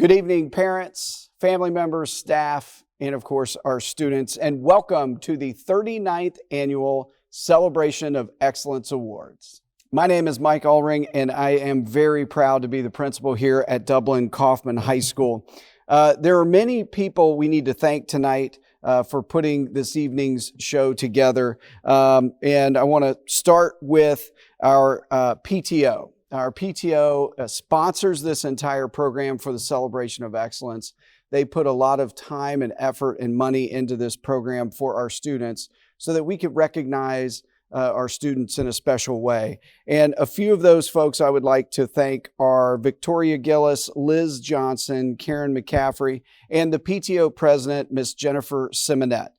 Good evening, parents, family members, staff, and of course, our students, and welcome to the 39th Annual Celebration of Excellence Awards. My name is Mike Allring, and I am very proud to be the principal here at Dublin Coffman High School. There are many people we need to thank tonight for putting this evening's show together, and I want to start with our PTO. Our PTO sponsors this entire program for the Celebration of Excellence. They put a lot of time and effort and money into this program for our students so that we could recognize our students in a special way. And a few of those folks I would like to thank are Victoria Gillis, Liz Johnson, Karen McCaffrey, and the PTO president, Miss Jennifer Simonette.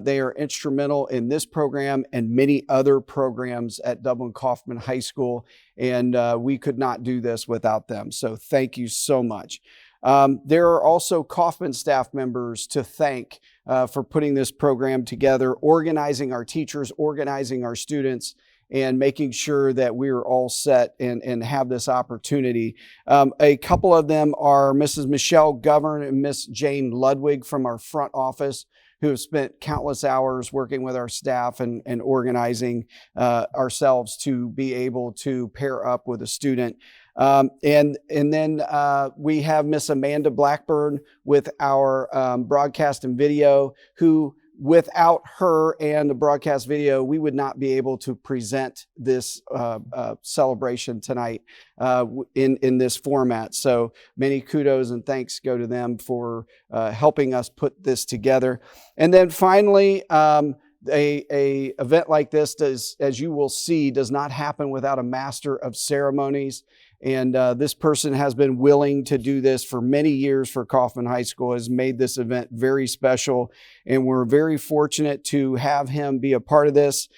They are instrumental in this program and many other programs at Dublin Coffman High School, and we could not do this without them. So thank you so much. There are also Coffman staff members to thank for putting this program together, organizing our teachers, organizing our students, and making sure that we're all set and have this opportunity. A couple of them are Mrs. Michelle Govern and Miss Jane Ludwig from our front office, who have spent countless hours working with our staff and organizing ourselves to be able to pair up with a student. And then we have Miss Amanda Blackburn with our broadcast and video, who without her and the broadcast video, we would not be able to present this celebration tonight in this format. So many kudos and thanks go to them for helping us put this together. And then finally, a event like this does, as you will see, does not happen without a master of ceremonies. And this person has been willing to do this for many years for Coffman High School, has made this event very special. And we're very fortunate to have him be a part of this.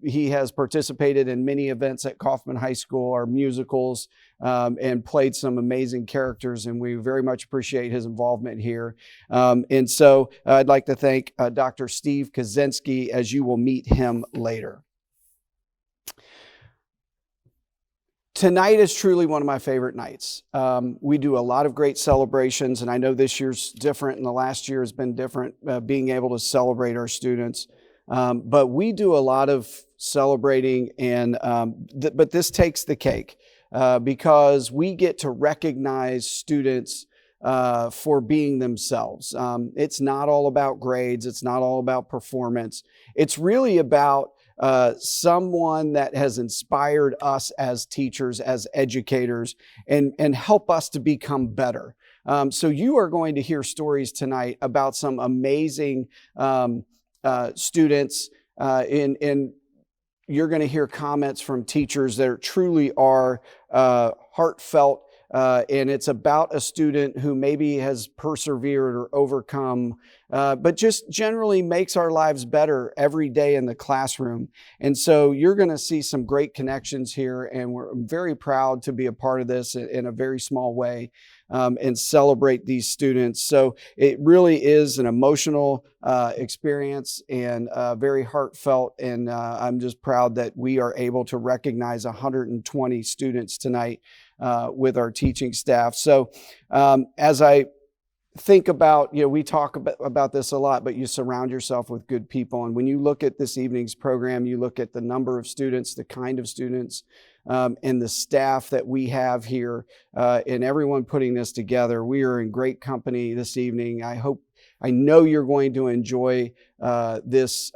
He has participated in many events at Coffman High School, our musicals, and played some amazing characters. And we very much appreciate his involvement here. And so I'd like to thank Dr. Steve Kaczynski, as you will meet him later. Tonight is truly one of my favorite nights. We do a lot of great celebrations, and I know this year's different, and the last year has been different, being able to celebrate our students. But we do a lot of celebrating, and but this takes the cake because we get to recognize students for being themselves. It's not all about grades. It's not all about performance. It's really about someone that has inspired us as teachers, as educators, and help us to become better. So you are going to hear stories tonight about some amazing students, and you're going to hear comments from teachers that truly are heartfelt. And it's about a student who maybe has persevered or overcome, but just generally makes our lives better every day in the classroom. And so you're going to see some great connections here, and we're very proud to be a part of this in a very small way and celebrate these students. So it really is an emotional experience and very heartfelt, and I'm just proud that we are able to recognize 120 students tonight with our teaching staff. So as I think about, we talk about this a lot, but you surround yourself with good people. And when you look at this evening's program, you look at the number of students, the kind of students, and the staff that we have here, and everyone putting this together. We are in great company this evening. I know you're going to enjoy this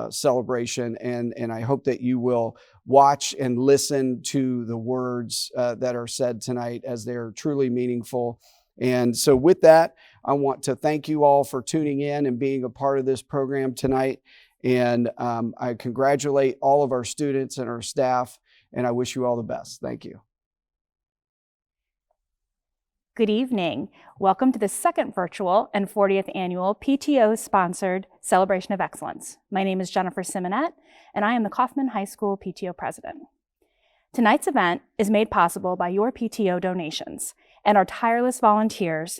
celebration, and I hope that you will watch and listen to the words that are said tonight, as they're truly meaningful. And so with that, I want to thank you all for tuning in and being a part of this program tonight. And I congratulate all of our students and our staff, and I wish you all the best. Thank you. Good evening. Welcome to the second virtual and 40th annual PTO-sponsored Celebration of Excellence. My name is Jennifer Simonette, and I am the Coffman High School PTO president. Tonight's event is made possible by your PTO donations and our tireless volunteers.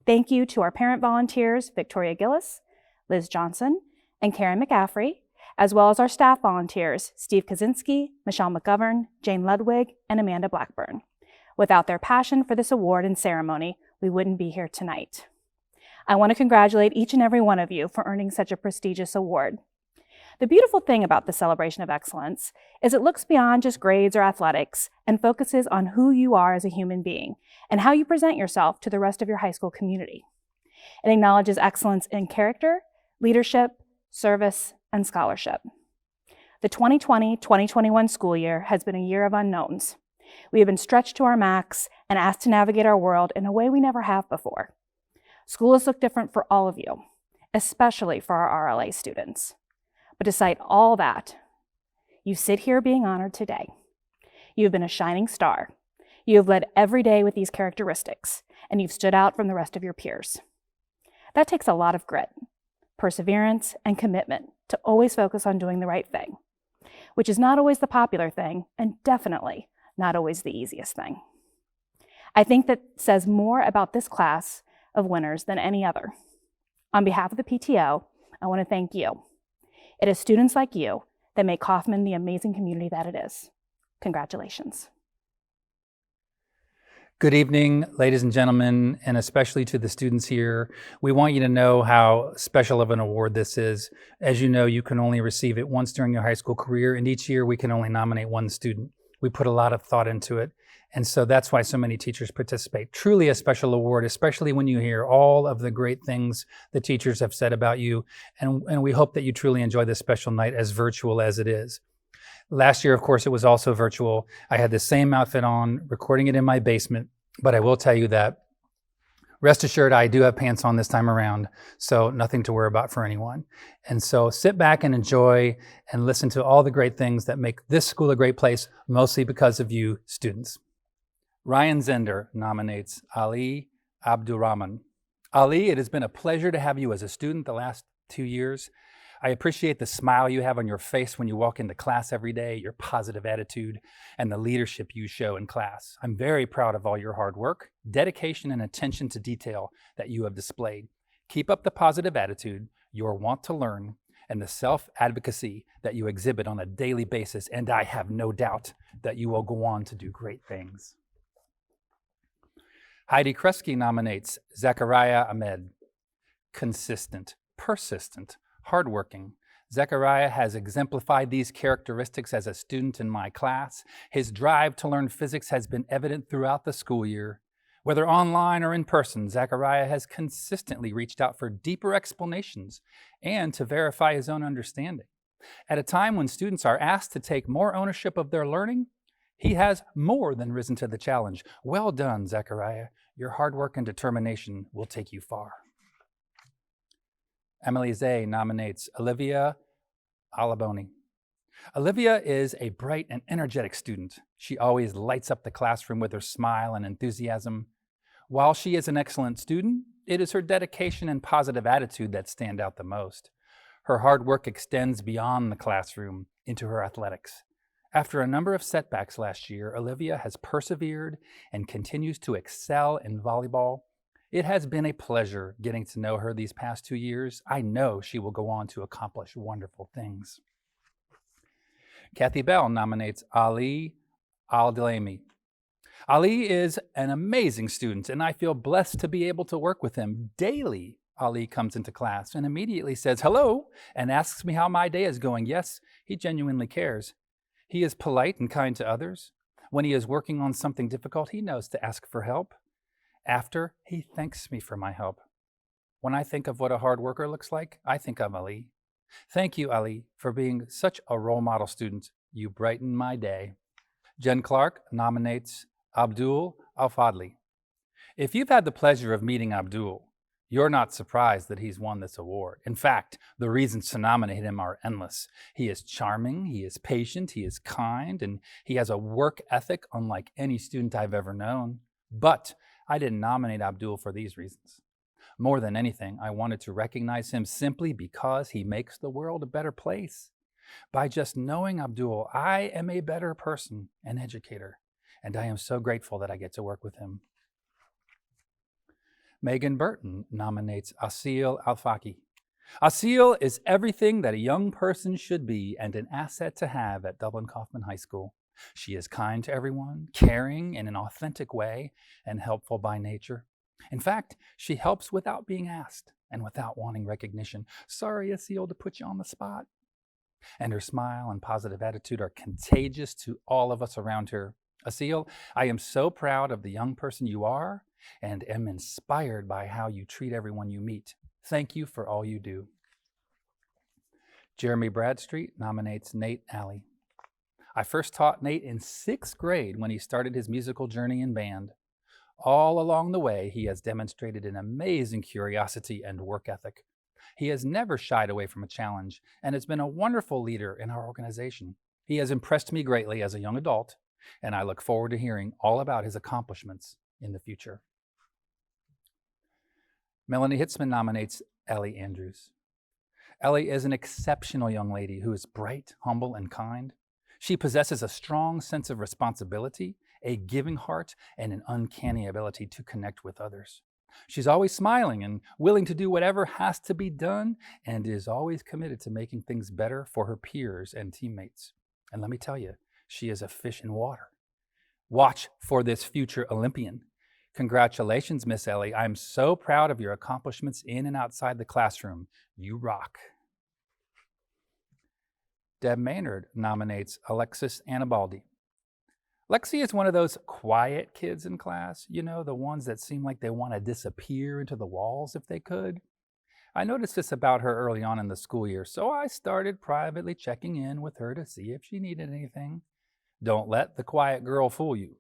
Thank you to our parent volunteers, Victoria Gillis, Liz Johnson, and Karen McCaffrey, as well as our staff volunteers, Steve Kaczynski, Michelle McGovern, Jane Ludwig, and Amanda Blackburn. Without their passion for this award and ceremony, we wouldn't be here tonight. I want to congratulate each and every one of you for earning such a prestigious award. The beautiful thing about the Celebration of Excellence is it looks beyond just grades or athletics and focuses on who you are as a human being and how you present yourself to the rest of your high school community. It acknowledges excellence in character, leadership, service, and scholarship. The 2020-2021 school year has been a year of unknowns. We have been stretched to our max and asked to navigate our world in a way we never have before. School has looked different for all of you, especially for our RLA students. But despite all that, you sit here being honored today. You have been a shining star. You have led every day with these characteristics, and you've stood out from the rest of your peers. That takes a lot of grit, perseverance, and commitment to always focus on doing the right thing, which is not always the popular thing and definitely not always the easiest thing. I think that says more about this class of winners than any other. On behalf of the PTO, I want to thank you. It is students like you that make Coffman the amazing community that it is. Congratulations. Good evening, ladies and gentlemen, and especially to the students here. We want you to know how special of an award this is. As you know, you can only receive it once during your high school career, and each year we can only nominate one student. We put a lot of thought into it, and so that's why so many teachers participate. Truly a special award, especially when you hear all of the great things the teachers have said about you, and we hope that you truly enjoy this special night, as virtual as it is. Last year, of course, it was also virtual. I had the same outfit on, recording it in my basement, but I will tell you that, rest assured, I do have pants on this time around, so nothing to worry about for anyone. And so sit back and enjoy and listen to all the great things that make this school a great place, mostly because of you students. Ryan Zender nominates Ali Abdurrahman. Ali, it has been a pleasure to have you as a student the last 2 years. I appreciate the smile you have on your face when you walk into class every day, your positive attitude, and the leadership you show in class. I'm very proud of all your hard work, dedication, and attention to detail that you have displayed. Keep up the positive attitude, your want to learn, and the self-advocacy that you exhibit on a daily basis, and I have no doubt that you will go on to do great things. Heidi Kresge nominates Zachariah Ahmed. Consistent, persistent, hardworking. Zechariah has exemplified these characteristics as a student in my class. His drive to learn physics has been evident throughout the school year. Whether online or in person, Zechariah has consistently reached out for deeper explanations and to verify his own understanding. At a time when students are asked to take more ownership of their learning, he has more than risen to the challenge. Well done, Zechariah. Your hard work and determination will take you far. Emily Zay nominates Olivia Alaboni. Olivia is a bright and energetic student. She always lights up the classroom with her smile and enthusiasm. While she is an excellent student, it is her dedication and positive attitude that stand out the most. Her hard work extends beyond the classroom into her athletics. After a number of setbacks last year, Olivia has persevered and continues to excel in volleyball. It has been a pleasure getting to know her these past 2 years. I know she will go on to accomplish wonderful things. Kathy Bell nominates Ali Al-Dalami. Ali is an amazing student, and I feel blessed to be able to work with him. Daily, Ali comes into class and immediately says hello and asks me how my day is going. Yes, he genuinely cares. He is polite and kind to others. When he is working on something difficult, he knows to ask for help. After, he thanks me for my help. When I think of what a hard worker looks like, I think of Ali. Thank you, Ali, for being such a role model student. You brighten my day. Jen Clark nominates Abdul Al-Fadli. If you've had the pleasure of meeting Abdul, you're not surprised that he's won this award. In fact, the reasons to nominate him are endless. He is charming, he is patient, he is kind, and he has a work ethic unlike any student I've ever known. But I didn't nominate Abdul for these reasons. More than anything, I wanted to recognize him simply because he makes the world a better place. By just knowing Abdul, I am a better person and educator, and I am so grateful that I get to work with him. Megan Burton nominates Asil Al-Faki. Asil is everything that a young person should be and an asset to have at Dublin Coffman High School. She is kind to everyone, caring in an authentic way, and helpful by nature. In fact, she helps without being asked and without wanting recognition. Sorry, Asil, to put you on the spot. And her smile and positive attitude are contagious to all of us around her. Asil, I am so proud of the young person you are and am inspired by how you treat everyone you meet. Thank you for all you do. Jeremy Bradstreet nominates Nate Alley. I first taught Nate in 6th grade when he started his musical journey in band. All along the way, he has demonstrated an amazing curiosity and work ethic. He has never shied away from a challenge and has been a wonderful leader in our organization. He has impressed me greatly as a young adult, and I look forward to hearing all about his accomplishments in the future. Melanie Hitzman nominates Ellie Andrews. Ellie is an exceptional young lady who is bright, humble, and kind. She possesses a strong sense of responsibility, a giving heart, and an uncanny ability to connect with others. She's always smiling and willing to do whatever has to be done, and is always committed to making things better for her peers and teammates. And let me tell you, she is a fish in water. Watch for this future Olympian. Congratulations, Miss Ellie. I'm so proud of your accomplishments in and outside the classroom. You rock. Deb Maynard nominates Alexis Anabaldi. Lexi is one of those quiet kids in class, you know, the ones that seem like they want to disappear into the walls if they could. I noticed this about her early on in the school year, so I started privately checking in with her to see if she needed anything. Don't let the quiet girl fool you.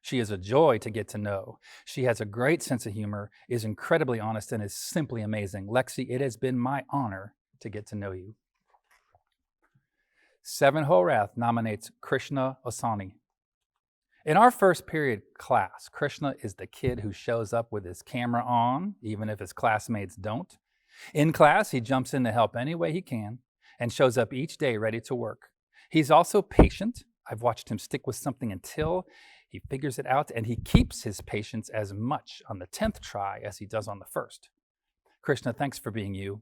She is a joy to get to know. She has a great sense of humor, is incredibly honest, and is simply amazing. Lexi, it has been my honor to get to know you. Seven Horath nominates Krishna Osani. In our first period class, Krishna is the kid who shows up with his camera on, even if his classmates don't. In class, he jumps in to help any way he can and shows up each day ready to work. He's also patient. I've watched him stick with something until he figures it out, and he keeps his patience as much on the 10th try as he does on the first. Krishna, thanks for being you.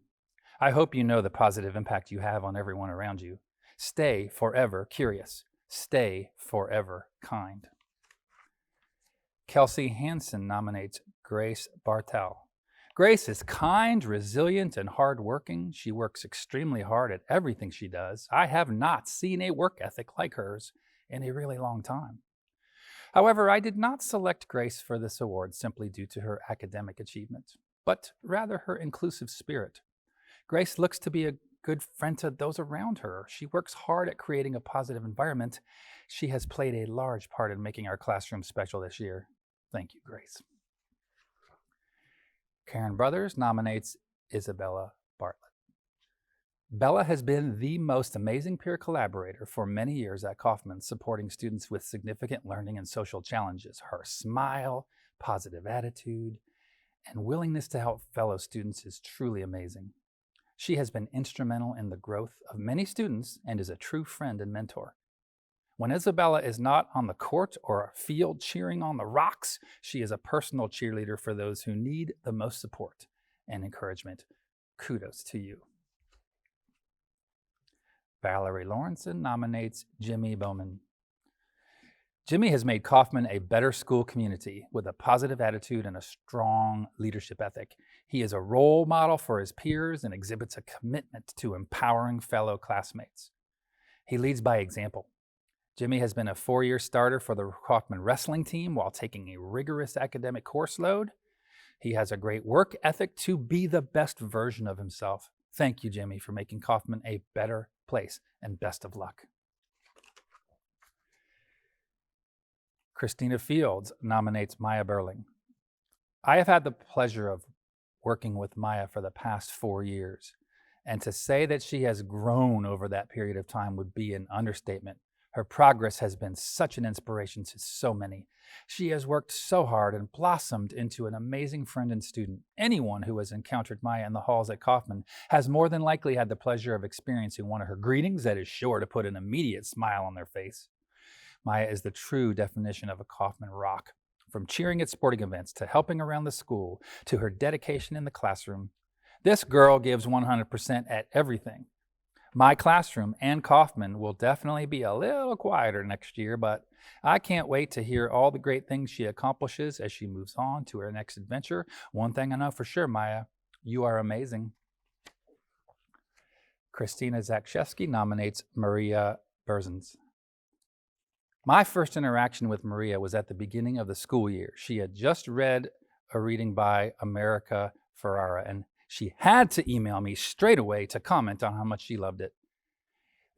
I hope you know the positive impact you have on everyone around you. Stay forever curious. Stay forever kind. Kelsey Hansen nominates Grace Bartel. Grace is kind, resilient, and hardworking. She works extremely hard at everything she does. I have not seen a work ethic like hers in a really long time. However, I did not select Grace for this award simply due to her academic achievement, but rather her inclusive spirit. Grace looks to be a good friend to those around her. She works hard at creating a positive environment. She has played a large part in making our classroom special this year. Thank you, Grace. Karen Brothers nominates Isabella Bartlett. Bella has been the most amazing peer collaborator for many years at Coffman, supporting students with significant learning and social challenges. Her smile, positive attitude, and willingness to help fellow students is truly amazing. She has been instrumental in the growth of many students and is a true friend and mentor. When Isabella is not on the court or field cheering on the rocks, she is a personal cheerleader for those who need the most support and encouragement. Kudos to you. Valerie Lawrenson nominates Jimmy Bowman. Jimmy has made Coffman a better school community with a positive attitude and a strong leadership ethic. He is a role model for his peers and exhibits a commitment to empowering fellow classmates. He leads by example. Jimmy has been a 4-year starter for the Coffman wrestling team while taking a rigorous academic course load. He has a great work ethic to be the best version of himself. Thank you, Jimmy, for making Coffman a better place, and best of luck. Christina Fields nominates Maya Berling. I have had the pleasure of working with Maya for the past 4 years, and to say that she has grown over that period of time would be an understatement. Her progress has been such an inspiration to so many. She has worked so hard and blossomed into an amazing friend and student. Anyone who has encountered Maya in the halls at Coffman has more than likely had the pleasure of experiencing one of her greetings that is sure to put an immediate smile on their face. Maya is the true definition of a Coffman rock. From cheering at sporting events to helping around the school to her dedication in the classroom, This girl gives 100% at everything. My classroom and Coffman will definitely be a little quieter next year, but I can't wait to hear all the great things she accomplishes as she moves on to her next adventure. One thing I know for sure, Maya, you are amazing. Christina Zakshevsky nominates Maria Berzens. My first interaction with Maria was at the beginning of the school year. She had just read a reading by America Ferrara, and she had to email me straight away to comment on how much she loved it.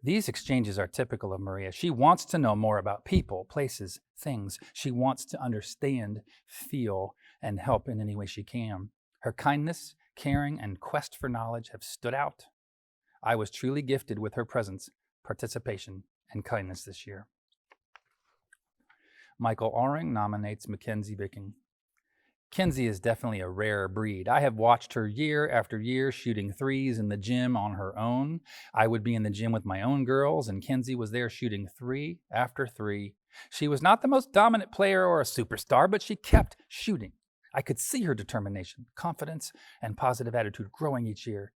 These exchanges are typical of Maria. She wants to know more about people, places, things. She wants to understand, feel, and help in any way she can. Her kindness, caring, and quest for knowledge have stood out. I was truly gifted with her presence, participation, and kindness this year. Michael Allring nominates Mackenzie Bicking. Kenzie is definitely a rare breed. I have watched her year after year shooting threes in the gym on her own. I would be in the gym with my own girls, and Kenzie was there shooting three after three. She was not the most dominant player or a superstar, but she kept shooting. I could see her determination, confidence, and positive attitude growing each year.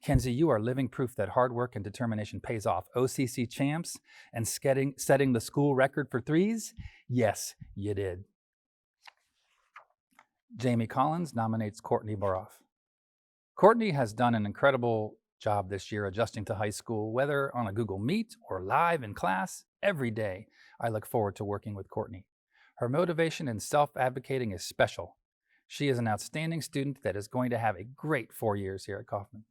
Kenzie, you are living proof that hard work and determination pays off. OCC champs and setting the school record for threes? Yes, you did. Jamie Collins nominates Courtney Boroff. Courtney has done an incredible job this year adjusting to high school, whether on a Google Meet or live in class. Every day, I look forward to working with Courtney. Her motivation and self-advocating is special. She is an outstanding student that is going to have a great 4 years here at Coffman.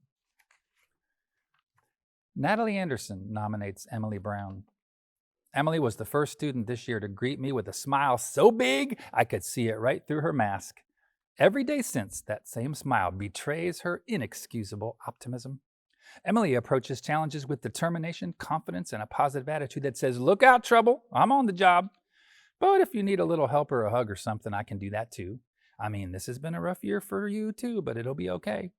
Natalie Anderson nominates Emily Brown. Emily was the first student this year to greet me with a smile so big I could see it right through her mask. Every day since, that same smile betrays her inexcusable optimism. Emily approaches challenges with determination, confidence, and a positive attitude that says, "Look out, trouble, I'm on the job. But if you need a little help or a hug or something, I can do that too. I mean, this has been a rough year for you too, but it'll be okay."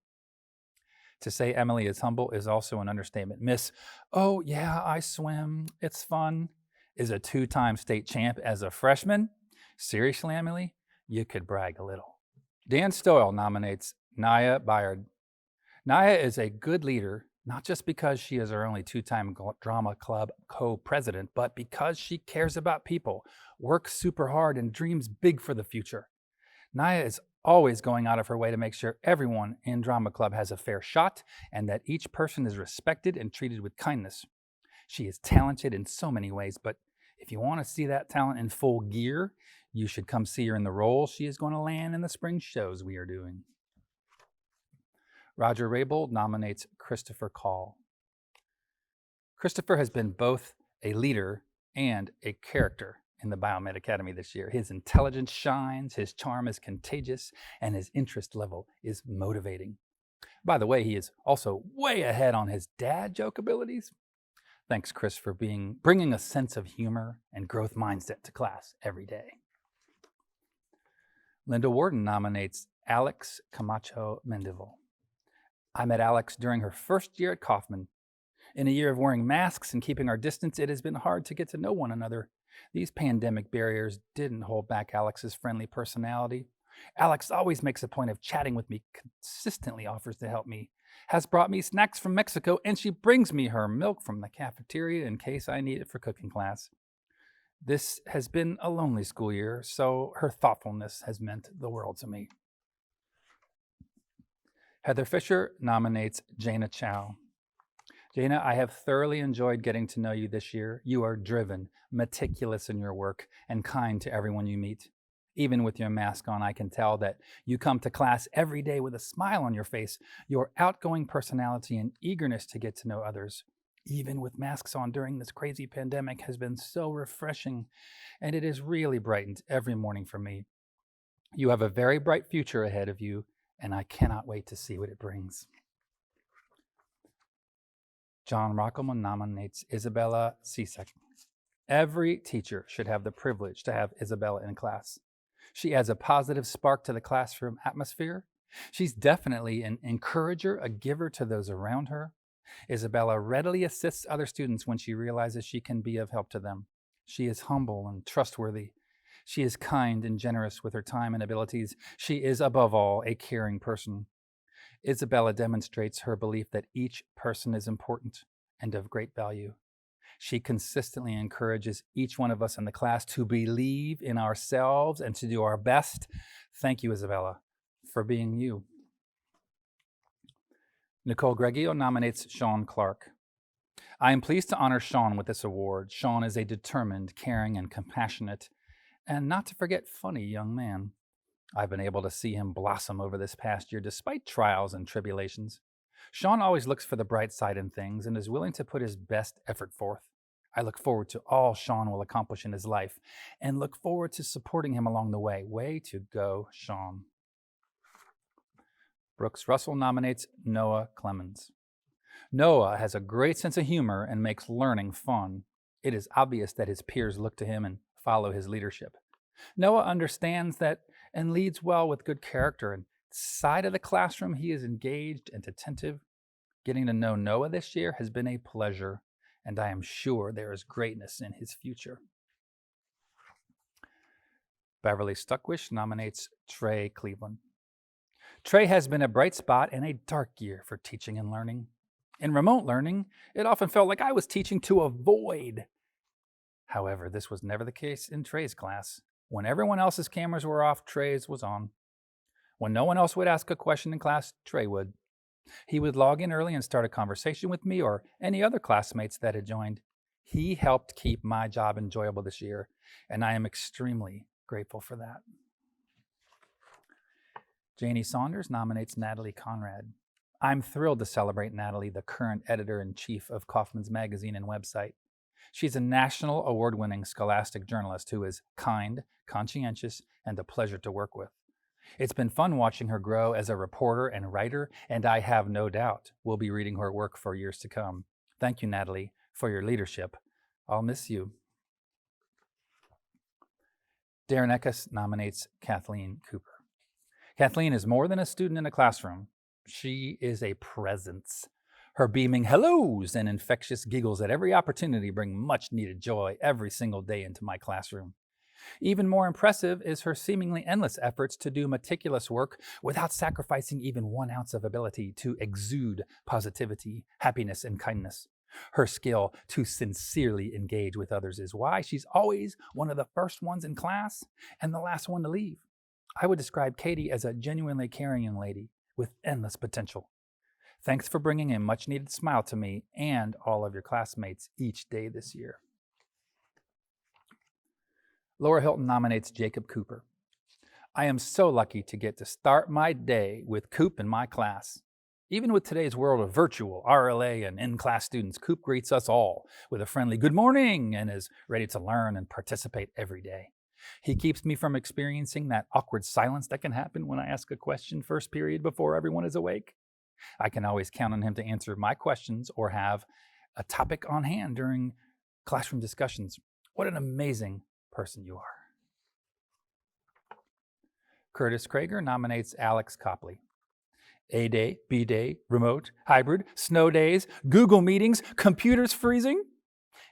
To say Emily is humble is also an understatement. Miss, "Oh yeah, I swim, it's fun," is a 2-time state champ as a freshman. Seriously, Emily, you could brag a little. Dan Stoyle nominates Naya Bayard. Naya is a good leader, not just because she is our only 2-time drama club co-president, but because she cares about people, works super hard, and dreams big for the future. Naya is always going out of her way to make sure everyone in drama club has a fair shot and that each person is respected and treated with kindness. She is talented in so many ways, but if you want to see that talent in full gear, you should come see her in the role she is going to land in the spring shows we are doing. Roger Raybould nominates Christopher Call. Christopher has been both a leader and a character in the Biomed Academy this year. His intelligence shines, his charm is contagious, and his interest level is motivating. By the way, he is also way ahead on his dad joke abilities. Thanks, Chris, for bringing a sense of humor and growth mindset to class every day. Linda Warden nominates Alex Camacho Mendival. I met Alex during her first year at Coffman. In a year of wearing masks and keeping our distance, it has been hard to get to know one another. These pandemic barriers didn't hold back Alex's friendly personality. Alex always makes a point of chatting with me, consistently offers to help me, has brought me snacks from Mexico, and she brings me her milk from the cafeteria in case I need it for cooking class. This has been a lonely school year, so her thoughtfulness has meant the world to me. Heather Fisher nominates Jana Chow. Jana, I have thoroughly enjoyed getting to know you this year. You are driven, meticulous in your work, and kind to everyone you meet. Even with your mask on, I can tell that you come to class every day with a smile on your face. Your outgoing personality and eagerness to get to know others, even with masks on during this crazy pandemic, has been so refreshing, and it has really brightened every morning for me. You have a very bright future ahead of you, and I cannot wait to see what it brings. John Rockelman nominates Isabella Cesek. Every teacher should have the privilege to have Isabella in class. She adds a positive spark to the classroom atmosphere. She's definitely an encourager, a giver to those around her. Isabella readily assists other students when she realizes she can be of help to them. She is humble and trustworthy. She is kind and generous with her time and abilities. She is, above all, a caring person. Isabella demonstrates her belief that each person is important and of great value. She consistently encourages each one of us in the class to believe in ourselves and to do our best. Thank you, Isabella, for being you. Nicole Greggio nominates Sean Clark. I am pleased to honor Sean with this award. Sean is a determined, caring, and compassionate, and not to forget, funny young man. I've been able to see him blossom over this past year despite trials and tribulations. Sean always looks for the bright side in things and is willing to put his best effort forth. I look forward to all Sean will accomplish in his life and look forward to supporting him along the way. Way to go, Sean. Brooks Russell nominates Noah Clemens. Noah has a great sense of humor and makes learning fun. It is obvious that his peers look to him and follow his leadership. Noah understands that and leads well with good character. And side of the classroom, he is engaged and attentive. Getting to know Noah this year has been a pleasure, and I am sure there is greatness in his future. Beverly Stuckwish nominates Trey Cleveland. Trey has been a bright spot in a dark year for teaching and learning. In remote learning, it often felt like I was teaching to avoid. However, this was never the case in Trey's class. When everyone else's cameras were off, Trey's was on. When no one else would ask a question in class, Trey would. He would log in early and start a conversation with me or any other classmates that had joined. He helped keep my job enjoyable this year, and I am extremely grateful for that. Janie Saunders nominates Natalie Conrad. I'm thrilled to celebrate Natalie, the current editor-in-chief of Coffman's magazine and website. She's a national award-winning scholastic journalist who is kind, conscientious, and a pleasure to work with. It's been fun watching her grow as a reporter and writer, and I have no doubt we'll be reading her work for years to come. Thank you, Natalie, for your leadership. I'll miss you. Darren Eckes nominates Kathleen Cooper. Kathleen is more than a student in a classroom. She is a presence. Her beaming hellos and infectious giggles at every opportunity bring much needed joy every single day into my classroom. Even more impressive is her seemingly endless efforts to do meticulous work without sacrificing even 1 ounce of ability to exude positivity, happiness, and kindness. Her skill to sincerely engage with others is why she's always one of the first ones in class and the last one to leave. I would describe Katie as a genuinely caring young lady with endless potential. Thanks for bringing a much-needed smile to me and all of your classmates each day this year. Laura Hilton nominates Jacob Cooper. I am so lucky to get to start my day with Coop in my class. Even with today's world of virtual, RLA, and in-class students, Coop greets us all with a friendly good morning and is ready to learn and participate every day. He keeps me from experiencing that awkward silence that can happen when I ask a question first period before everyone is awake. I can always count on him to answer my questions or have a topic on hand during classroom discussions. What an amazing person you are. Curtis Krager nominates Alex Copley. A day, B day, remote, hybrid, snow days, Google meetings, computers freezing.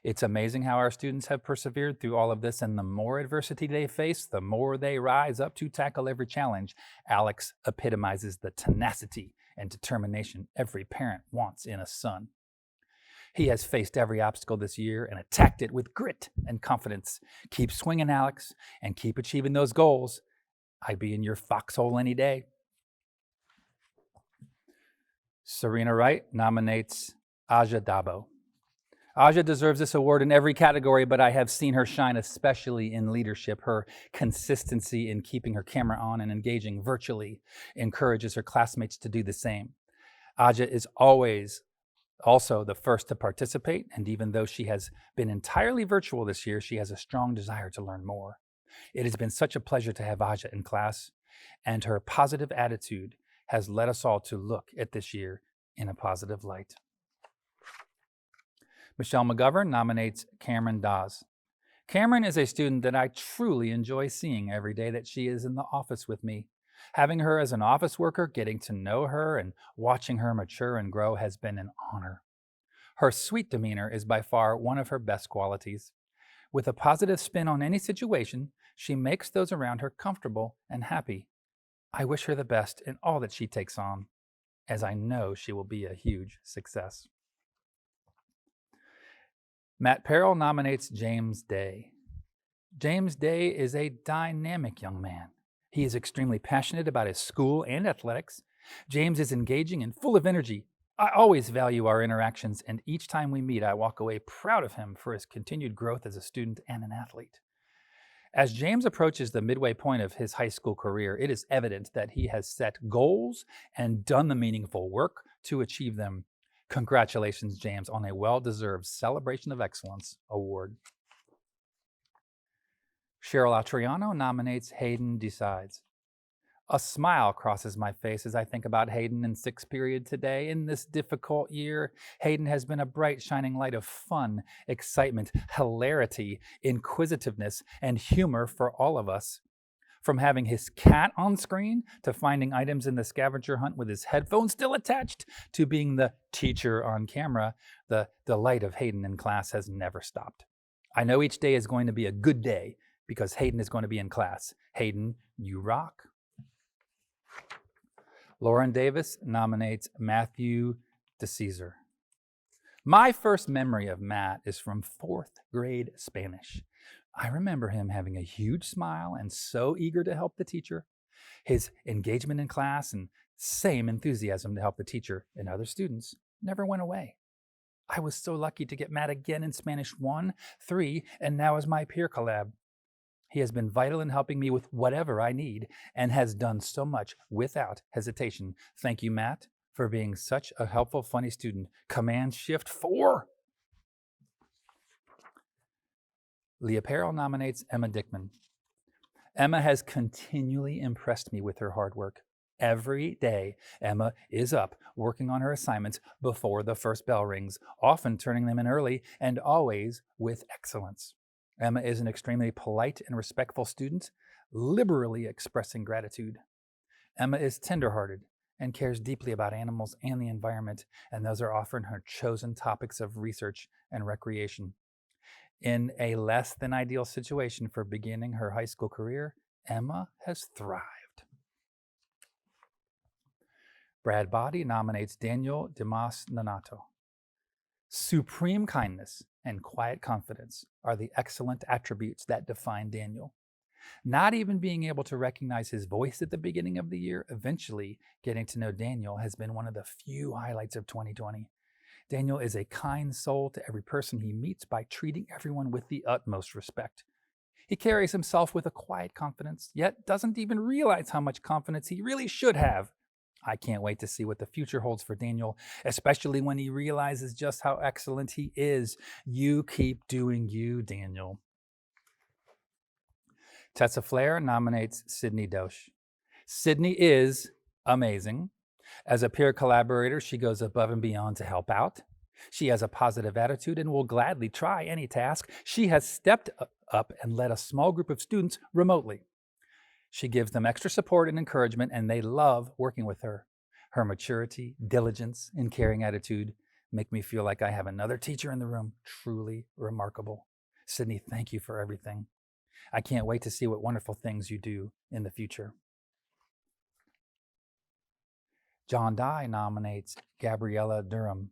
It's amazing how our students have persevered through all of this, and the more adversity they face, the more they rise up to tackle every challenge. Alex epitomizes the tenacity and determination every parent wants in a son. He has faced every obstacle this year and attacked it with grit and confidence. Keep swinging, Alex, and keep achieving those goals. I'd be in your foxhole any day. Serena Wright nominates Aja Dabo. Aja deserves this award in every category, but I have seen her shine especially in leadership. Her consistency in keeping her camera on and engaging virtually encourages her classmates to do the same. Aja is always also the first to participate, and even though she has been entirely virtual this year, she has a strong desire to learn more. It has been such a pleasure to have Aja in class, and her positive attitude has led us all to look at this year in a positive light. Michelle McGovern nominates Cameron Dawes. Cameron is a student that I truly enjoy seeing every day that she is in the office with me. Having her as an office worker, getting to know her, and watching her mature and grow has been an honor. Her sweet demeanor is by far one of her best qualities. With a positive spin on any situation, she makes those around her comfortable and happy. I wish her the best in all that she takes on. as I know she will be a huge success. Matt Perrell nominates James Day. James Day is a dynamic young man. He is extremely passionate about his school and athletics. James is engaging and full of energy. I always value our interactions, and each time we meet, I walk away proud of him for his continued growth as a student and an athlete. As James approaches the midway point of his high school career, it is evident that he has set goals and done the meaningful work to achieve them. Congratulations, James, on a well-deserved Celebration of Excellence award. Cheryl Altriano nominates Hayden Decides. A smile crosses my face as I think about Hayden in sixth period today. In this difficult year, Hayden has been a bright, shining light of fun, excitement, hilarity, inquisitiveness, and humor for all of us. From having his cat on screen, to finding items in the scavenger hunt with his headphones still attached, to being the teacher on camera, the delight of Hayden in class has never stopped. I know each day is going to be a good day because Hayden is going to be in class. Hayden, you rock. Lauren Davis nominates Matthew DeCesar. My first memory of Matt is from fourth grade Spanish. I remember him having a huge smile and so eager to help the teacher. His engagement in class and same enthusiasm to help the teacher and other students never went away. I was so lucky to get Matt again in Spanish 1, 3, and now as my peer collab. He has been vital in helping me with whatever I need and has done so much without hesitation. Thank you, Matt, for being such a helpful, funny student. Command Shift 4. Leah Perrell nominates Emma Dickman. Emma has continually impressed me with her hard work. Every day, Emma is up working on her assignments before the first bell rings, often turning them in early and always with excellence. Emma is an extremely polite and respectful student, liberally expressing gratitude. Emma is tenderhearted and cares deeply about animals and the environment, and those are often her chosen topics of research and recreation. In a less than ideal situation for beginning her high school career, Emma has thrived. Brad Body nominates Daniel Dimas Nanato. Supreme kindness and quiet confidence are the excellent attributes that define Daniel. Not even being able to recognize his voice at the beginning of the year, eventually getting to know Daniel has been one of the few highlights of 2020. Daniel is a kind soul to every person he meets by treating everyone with the utmost respect. He carries himself with a quiet confidence, yet doesn't even realize how much confidence he really should have. I can't wait to see what the future holds for Daniel, especially when he realizes just how excellent he is. You keep doing you, Daniel. Tessa Flair nominates Sydney Dosh. Sydney is amazing. As a peer collaborator, she goes above and beyond to help out. She has a positive attitude and will gladly try any task. She has stepped up and led a small group of students remotely. She gives them extra support and encouragement, and they love working with her. Her maturity, diligence, and caring attitude make me feel like I have another teacher in the room. Truly remarkable. Sydney, thank you for everything. I can't wait to see what wonderful things you do in the future. John Dye nominates Gabriella Durham.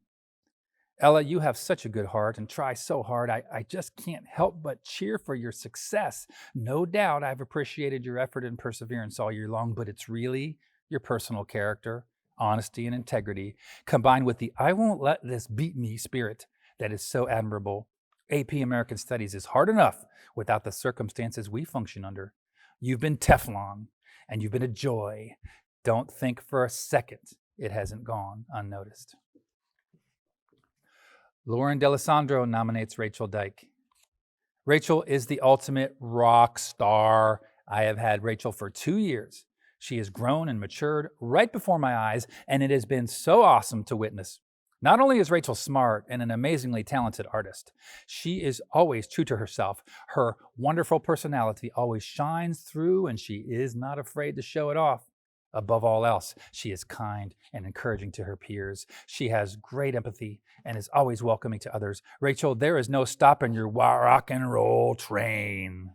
Ella, you have such a good heart and try so hard. I just can't help but cheer for your success. No doubt I've appreciated your effort and perseverance all year long, but it's really your personal character, honesty, and integrity, combined with the I won't let this beat me spirit that is so admirable. AP American Studies is hard enough without the circumstances we function under. You've been Teflon, and you've been a joy. Don't think for a second it hasn't gone unnoticed. Lauren D'Alessandro nominates Rachel Dyke. Rachel is the ultimate rock star. I have had Rachel for 2 years. She has grown and matured right before my eyes, and it has been so awesome to witness. Not only is Rachel smart and an amazingly talented artist, she is always true to herself. Her wonderful personality always shines through, and she is not afraid to show it off. Above all else, she is kind and encouraging to her peers. She has great empathy and is always welcoming to others. Rachel, there is no stopping your rock and roll train.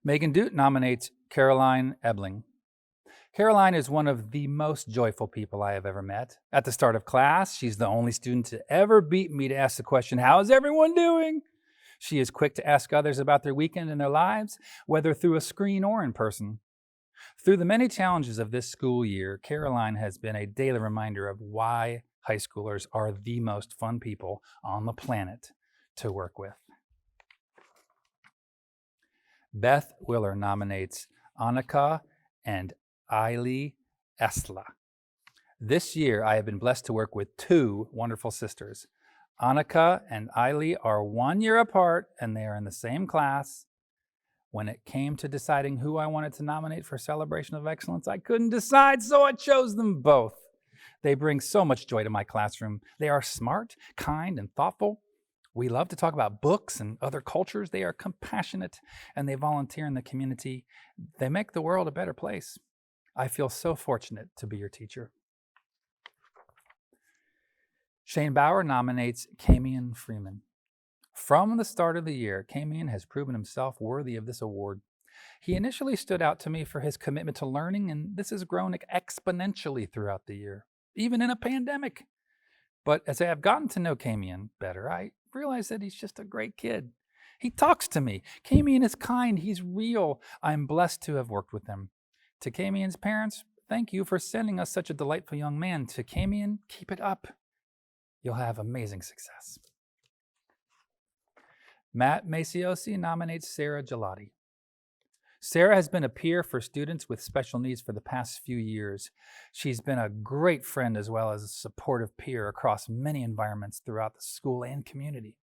Megan Dute nominates Caroline Ebling. Caroline is one of the most joyful people I have ever met. At the start of class, she's the only student to ever beat me to ask the question, "How's everyone doing?" She is quick to ask others about their weekend and their lives, whether through a screen or in person. Through the many challenges of this school year, Caroline has been a daily reminder of why high schoolers are the most fun people on the planet to work with. Beth Willer nominates Annika and Ailey Esla. This year, I have been blessed to work with two wonderful sisters. Annika and Ailey are 1 year apart, and they are in the same class. When it came to deciding who I wanted to nominate for Celebration of Excellence, I couldn't decide, so I chose them both. They bring so much joy to my classroom. They are smart, kind, and thoughtful. We love to talk about books and other cultures. They are compassionate, and they volunteer in the community. They make the world a better place. I feel so fortunate to be your teacher. Shane Bauer nominates Camion Freeman. From the start of the year, Camion has proven himself worthy of this award. He initially stood out to me for his commitment to learning, and this has grown exponentially throughout the year, even in a pandemic. But as I have gotten to know Camion better, I realize that he's just a great kid. He talks to me. Camion is kind. He's real. I'm blessed to have worked with him. To Camion's parents, thank you for sending us such a delightful young man. To Camion, keep it up. You'll have amazing success. Matt Maciosi nominates Sarah Gelati. Sarah has been a peer for students with special needs for the past few years. She's been a great friend as well as a supportive peer across many environments throughout the school and community.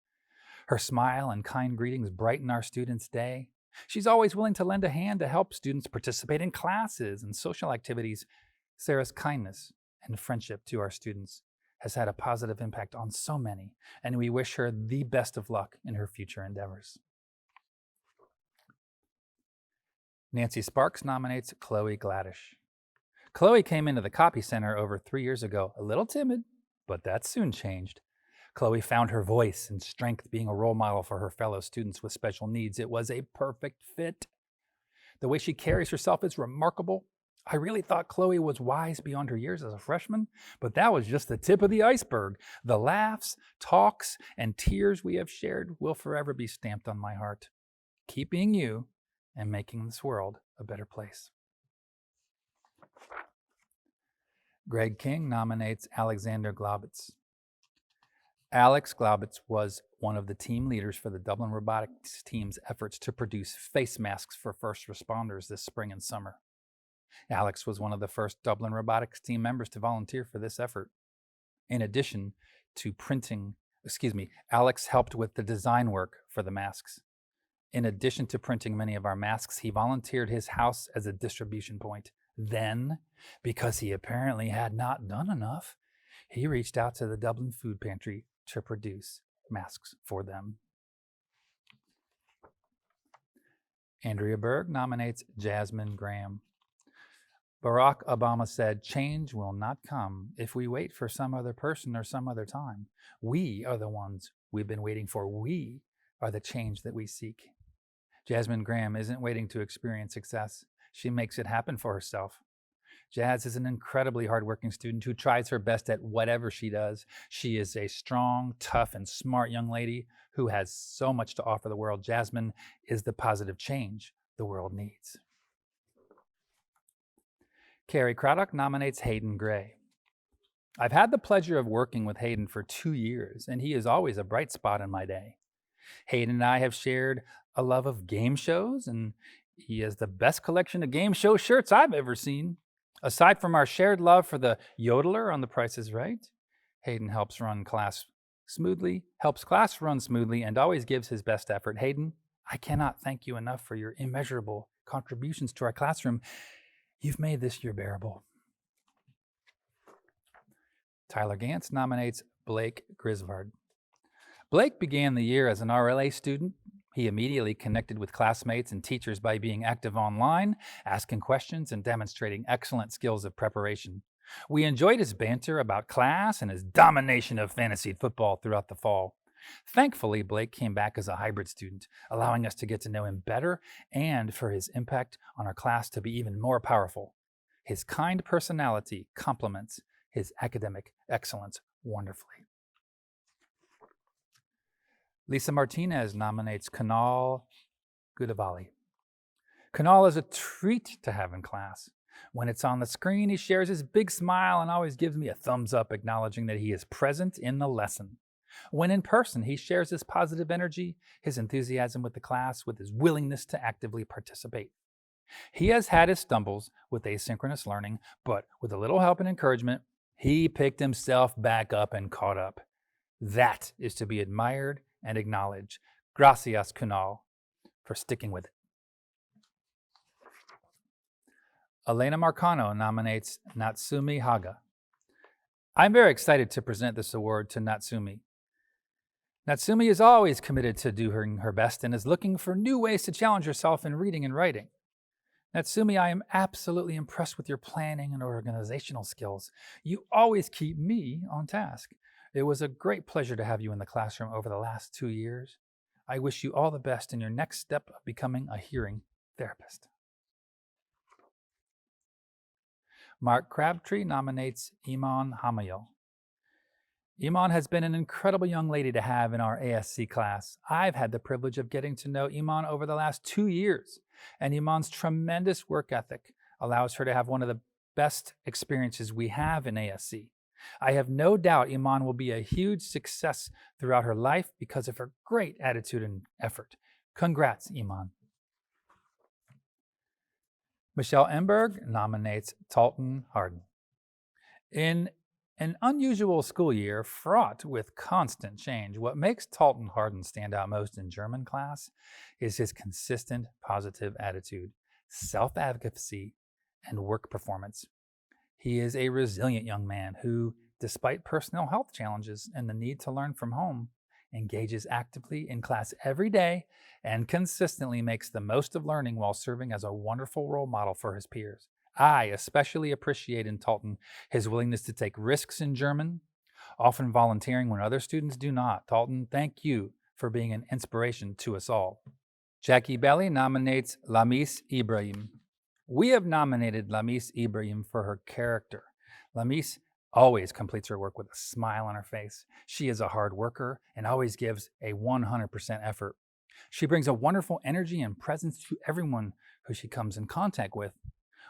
Her smile and kind greetings brighten our students' day. She's always willing to lend a hand to help students participate in classes and social activities. Sarah's kindness and friendship to our students has had a positive impact on so many, and we wish her the best of luck in her future endeavors. Nancy Sparks nominates Chloe Gladish. Chloe came into the Copy Center over 3 years ago, a little timid, but that soon changed. Chloe found her voice and strength being a role model for her fellow students with special needs. It was a perfect fit. The way she carries herself is remarkable. I really thought Chloe was wise beyond her years as a freshman, but that was just the tip of the iceberg. The laughs, talks, and tears we have shared will forever be stamped on my heart. Keep being you and making this world a better place. Greg King nominates Alexander Glaubitz. Alex Glaubitz was one of the team leaders for the Dublin Robotics team's efforts to produce face masks for first responders this spring and summer. Alex was one of the first Dublin Robotics team members to volunteer for this effort. In addition to Alex helped with the design work for the masks. In addition to printing many of our masks, he volunteered his house as a distribution point. Then, because he apparently had not done enough, he reached out to the Dublin Food Pantry to produce masks for them. Andrea Berg nominates Jasmine Graham. Barack Obama said, "Change will not come if we wait for some other person or some other time. We are the ones we've been waiting for. We are the change that we seek." Jasmine Graham isn't waiting to experience success. She makes it happen for herself. Jazz is an incredibly hardworking student who tries her best at whatever she does. She is a strong, tough, and smart young lady who has so much to offer the world. Jasmine is the positive change the world needs. Carrie Craddock nominates Hayden Gray. I've had the pleasure of working with Hayden for 2 years, and he is always a bright spot in my day. Hayden and I have shared a love of game shows, and he has the best collection of game show shirts I've ever seen. Aside from our shared love for the yodeler on The Price is Right, Hayden helps class run smoothly, and always gives his best effort. Hayden, I cannot thank you enough for your immeasurable contributions to our classroom. You've made this year bearable. Tyler Gantz nominates Blake Grisvard. Blake began the year as an RLA student. He immediately connected with classmates and teachers by being active online, asking questions, and demonstrating excellent skills of preparation. We enjoyed his banter about class and his domination of fantasy football throughout the fall. Thankfully, Blake came back as a hybrid student, allowing us to get to know him better and for his impact on our class to be even more powerful. His kind personality complements his academic excellence wonderfully. Lisa Martinez nominates Kunal Godavalli. Kunal is a treat to have in class. When it's on the screen, he shares his big smile and always gives me a thumbs up, acknowledging that he is present in the lesson. When in person, he shares his positive energy, his enthusiasm with the class, with his willingness to actively participate. He has had his stumbles with asynchronous learning, but with a little help and encouragement, he picked himself back up and caught up. That is to be admired and acknowledged. Gracias, Kunal, for sticking with it. Elena Marcano nominates Natsumi Haga. I'm very excited to present this award to Natsumi. Natsumi is always committed to doing her best and is looking for new ways to challenge herself in reading and writing. Natsumi, I am absolutely impressed with your planning and organizational skills. You always keep me on task. It was a great pleasure to have you in the classroom over the last 2 years. I wish you all the best in your next step of becoming a hearing therapist. Mark Crabtree nominates Iman Hamayo. Iman has been an incredible young lady to have in our ASC class. I've had the privilege of getting to know Iman over the last 2 years, and Iman's tremendous work ethic allows her to have one of the best experiences we have in ASC. I have no doubt Iman will be a huge success throughout her life because of her great attitude and effort. Congrats, Iman. Michelle Emberg nominates Talton Harden. In an unusual school year fraught with constant change, what makes Talton Harden stand out most in German class is his consistent positive attitude, self-advocacy, and work performance. He is a resilient young man who, despite personal health challenges and the need to learn from home, engages actively in class every day and consistently makes the most of learning while serving as a wonderful role model for his peers. I especially appreciate in Talton his willingness to take risks in German, often volunteering when other students do not. Talton, thank you for being an inspiration to us all. Jackie Belly nominates Lamis Ibrahim. We have nominated Lamis Ibrahim for her character. Lamis always completes her work with a smile on her face. She is a hard worker and always gives a 100% effort. She brings a wonderful energy and presence to everyone who she comes in contact with.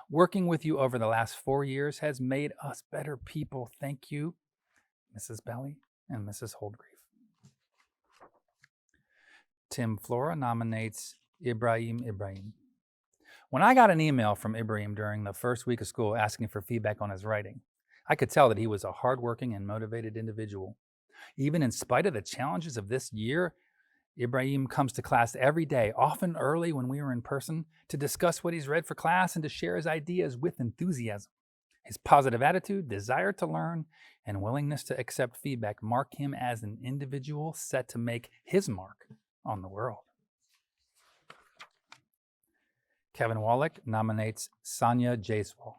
Working with you over the last 4 years has made us better people. Thank you, Mrs. Belly and Mrs. Holdgreave. Tim Flora nominates Ibrahim. When I got an email from Ibrahim during the first week of school asking for feedback on his writing, I could tell that he was a hardworking and motivated individual. Even in spite of the challenges of this year, Ibrahim comes to class every day, often early when we were in person, to discuss what he's read for class and to share his ideas with enthusiasm. His positive attitude, desire to learn, and willingness to accept feedback mark him as an individual set to make his mark on the world. Kevin Wallach nominates Sonia Jaiswal.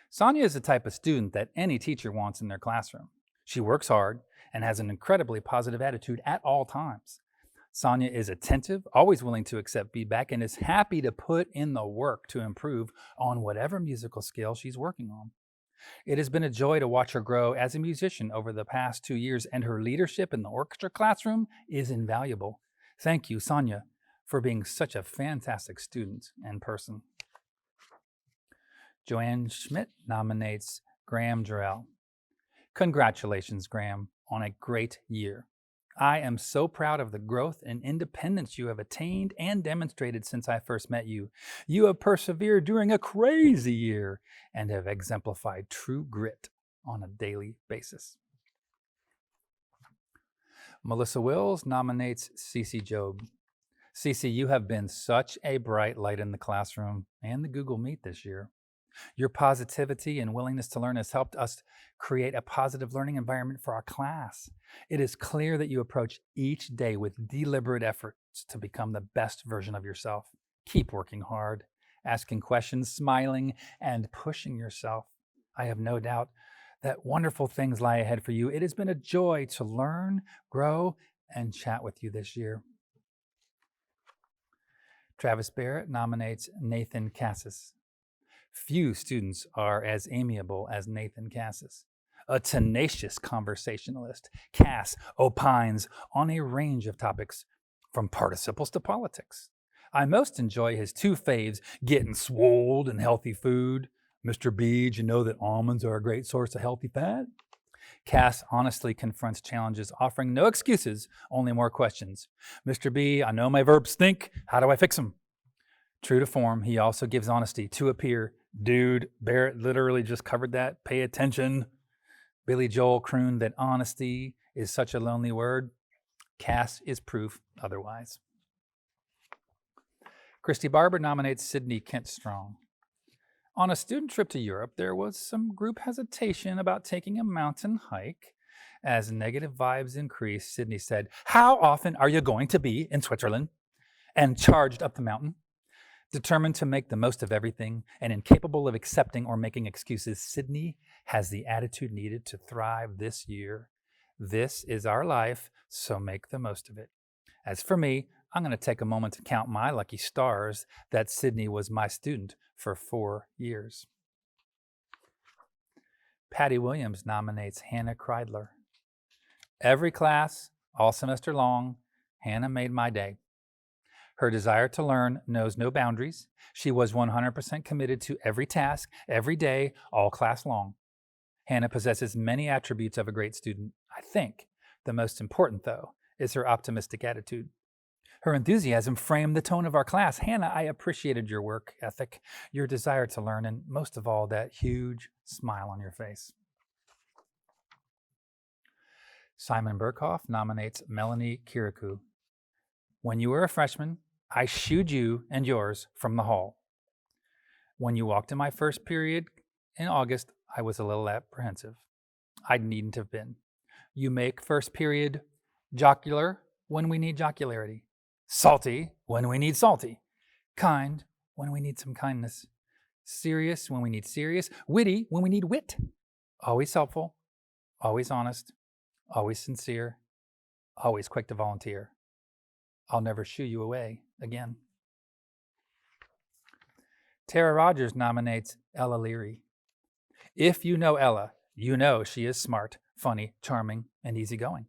Sonia is the type of student that any teacher wants in their classroom. She works hard and has an incredibly positive attitude at all times. Sonia is attentive, always willing to accept feedback, and is happy to put in the work to improve on whatever musical skill she's working on. It has been a joy to watch her grow as a musician over the past 2 years, and her leadership in the orchestra classroom is invaluable. Thank you, Sonia, for being such a fantastic student and person. Joanne Schmidt nominates Graham Jarrell. Congratulations, Graham, on a great year. I am so proud of the growth and independence you have attained and demonstrated since I first met you. You have persevered during a crazy year and have exemplified true grit on a daily basis. Melissa Wills nominates Cece Job. Cece, you have been such a bright light in the classroom and the Google Meet this year. Your positivity and willingness to learn has helped us create a positive learning environment for our class. It is clear that you approach each day with deliberate efforts to become the best version of yourself. Keep working hard, asking questions, smiling, and pushing yourself. I have no doubt that wonderful things lie ahead for you. It has been a joy to learn, grow, and chat with you this year. Travis Barrett nominates Nathan Cassis. Few students are as amiable as Nathan Cassis. A tenacious conversationalist, Cass opines on a range of topics, from participles to politics. I most enjoy his two faves, getting swolled and healthy food. Mr. B, did you know that almonds are a great source of healthy fat? Cass honestly confronts challenges, offering no excuses, only more questions. Mr. B, I know my verbs stink. How do I fix them? True to form, he also gives honesty to a peer. Dude, Barrett literally just covered that. Pay attention. Billy Joel crooned that honesty is such a lonely word. Cass is proof otherwise. Christy Barber nominates Sydney Kent Strong. On a student trip to Europe, there was some group hesitation about taking a mountain hike. As negative vibes increased, Sydney said, "How often are you going to be in Switzerland?" and charged up the mountain. Determined to make the most of everything and incapable of accepting or making excuses, Sydney has the attitude needed to thrive this year. This is our life, so make the most of it. As for me, I'm going to take a moment to count my lucky stars that Sydney was my student for 4 years. Patty Williams nominates Hannah Kreidler. Every class, all semester long, Hannah made my day. Her desire to learn knows no boundaries. She was 100% committed to every task, every day, all class long. Hannah possesses many attributes of a great student. I think the most important, though, is her optimistic attitude. Her enthusiasm framed the tone of our class. Hannah, I appreciated your work ethic, your desire to learn, and most of all, that huge smile on your face. Simon Burkhoff nominates Melanie Kirikou. When you were a freshman, I shooed you and yours from the hall. When you walked in my first period in August, I was a little apprehensive. I needn't have been. You make first period jocular when we need jocularity, salty when we need salty, kind when we need some kindness, serious when we need serious, witty when we need wit, always helpful, always honest, always sincere, always quick to volunteer. I'll never shoo you away again. Tara Rogers nominates Ella Leary. If you know Ella, you know she is smart, funny, charming, and easygoing.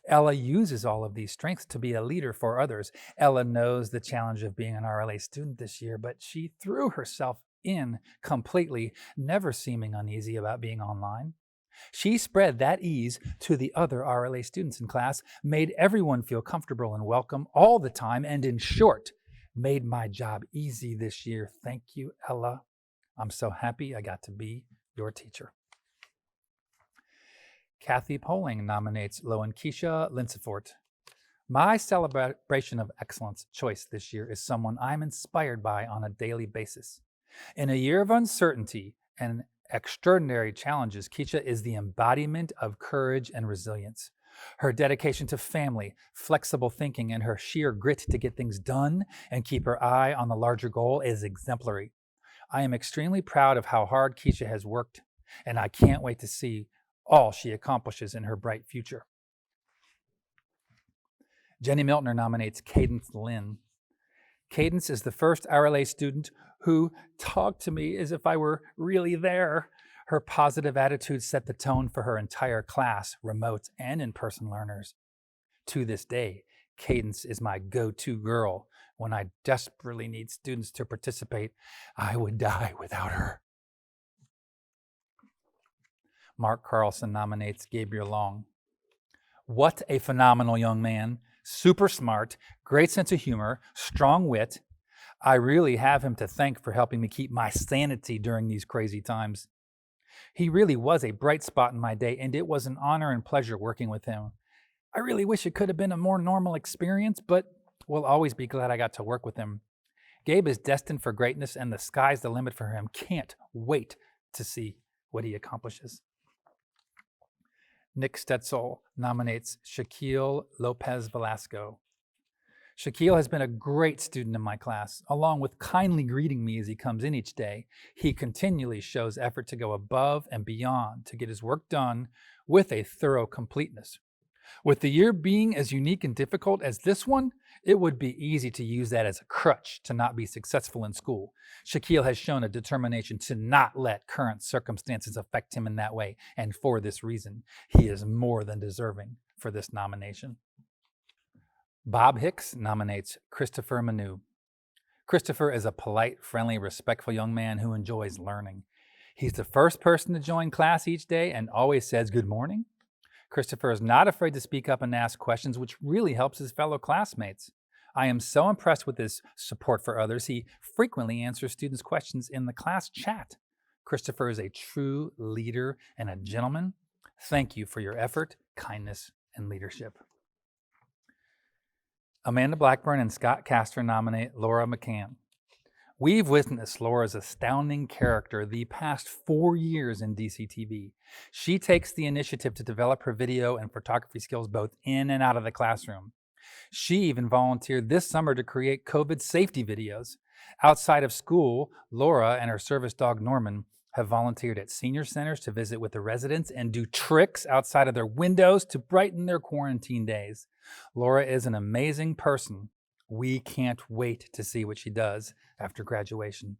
Ella uses all of these strengths to be a leader for others. Ella knows the challenge of being an RLA student this year, but she threw herself in completely, never seeming uneasy about being online. She spread that ease to the other RLA students in class, made everyone feel comfortable and welcome all the time, and in short, made my job easy this year. Thank you, Ella. I'm so happy I got to be your teacher. Kathy Poling nominates Loan-Keisha Linsefort. My celebration of excellence choice this year is someone I'm inspired by on a daily basis. In a year of uncertainty and extraordinary challenges, Keisha is the embodiment of courage and resilience. Her dedication to family, flexible thinking, and her sheer grit to get things done and keep her eye on the larger goal is exemplary. I am extremely proud of how hard Keisha has worked, and I can't wait to see all she accomplishes in her bright future. Jenny Miltner nominates Cadence Lynn. Cadence is the first RLA student who talked to me as if I were really there. Her positive attitude set the tone for her entire class, remote and in-person learners. To this day, Cadence is my go-to girl. When I desperately need students to participate, I would die without her. Mark Carlson nominates Gabriel Long. What a phenomenal young man. Super smart, great sense of humor, strong wit. I really have him to thank for helping me keep my sanity during these crazy times. He really was a bright spot in my day, and it was an honor and pleasure working with him. I really wish it could have been a more normal experience, but we'll always be glad I got to work with him. Gabe is destined for greatness, and the sky's the limit for him. Can't wait to see what he accomplishes. Nick Stetzel nominates Shaquille Lopez Velasco. Shaquille has been a great student in my class. Along with kindly greeting me as he comes in each day, he continually shows effort to go above and beyond to get his work done with a thorough completeness. With the year being as unique and difficult as this one, It would be easy to use that as a crutch to not be successful in school. Shaquille has shown a determination to not let current circumstances affect him in that way, and for this reason, he is more than deserving for this nomination. Bob Hicks nominates Christopher Manu. Christopher is a polite, friendly, respectful young man who enjoys learning. He's the first person to join class each day and always says good morning. Christopher is not afraid to speak up and ask questions, which really helps his fellow classmates. I am so impressed with his support for others. He frequently answers students' questions in the class chat. Christopher is a true leader and a gentleman. Thank you for your effort, kindness, and leadership. Amanda Blackburn and Scott Castor nominate Laura McCann. We've witnessed Laura's astounding character the past 4 years in DCTV. She takes the initiative to develop her video and photography skills both in and out of the classroom. She even volunteered this summer to create COVID safety videos. Outside of school, Laura and her service dog Norman have volunteered at senior centers to visit with the residents and do tricks outside of their windows to brighten their quarantine days. Laura is an amazing person. We can't wait to see what she does after graduation.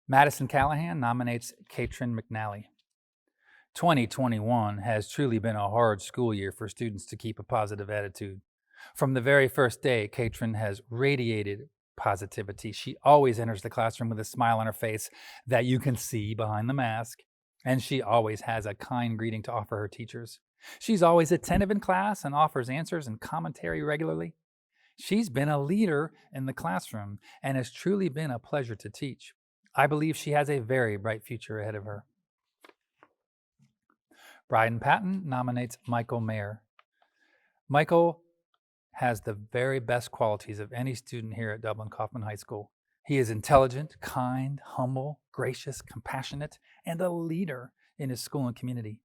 Madison Callahan nominates Katrin McNally. 2021 has truly been a hard school year for students to keep a positive attitude. From the very first day, Katrin has radiated positivity. She always enters the classroom with a smile on her face that you can see behind the mask, and she always has a kind greeting to offer her teachers. She's always attentive in class and offers answers and commentary regularly. She's been a leader in the classroom and has truly been a pleasure to teach. I believe she has a very bright future ahead of her. Bryden Patton nominates Michael Mayer. Michael has the very best qualities of any student here at Dublin Coffman High School. He is intelligent, kind, humble, gracious, compassionate, and a leader in his school and community.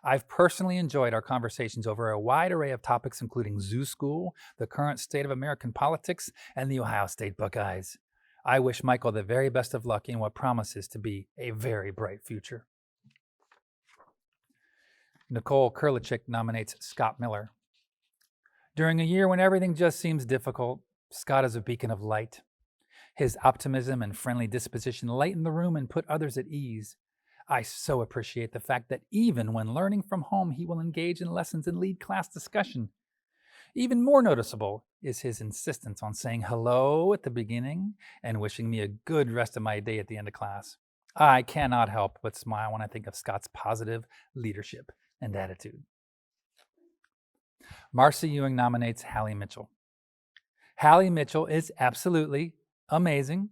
I've personally enjoyed our conversations over a wide array of topics, including zoo school, the current state of American politics, and the Ohio State Buckeyes. I wish Michael the very best of luck in what promises to be a very bright future. Nicole Kurlichik nominates Scott Miller. During a year when everything just seems difficult, Scott is a beacon of light. His optimism and friendly disposition lighten the room and put others at ease. I so appreciate the fact that even when learning from home, he will engage in lessons and lead class discussion. Even more noticeable is his insistence on saying hello at the beginning and wishing me a good rest of my day at the end of class. I cannot help but smile when I think of Scott's positive leadership and attitude. Marcy Ewing nominates Hallie Mitchell. Hallie Mitchell is absolutely amazing.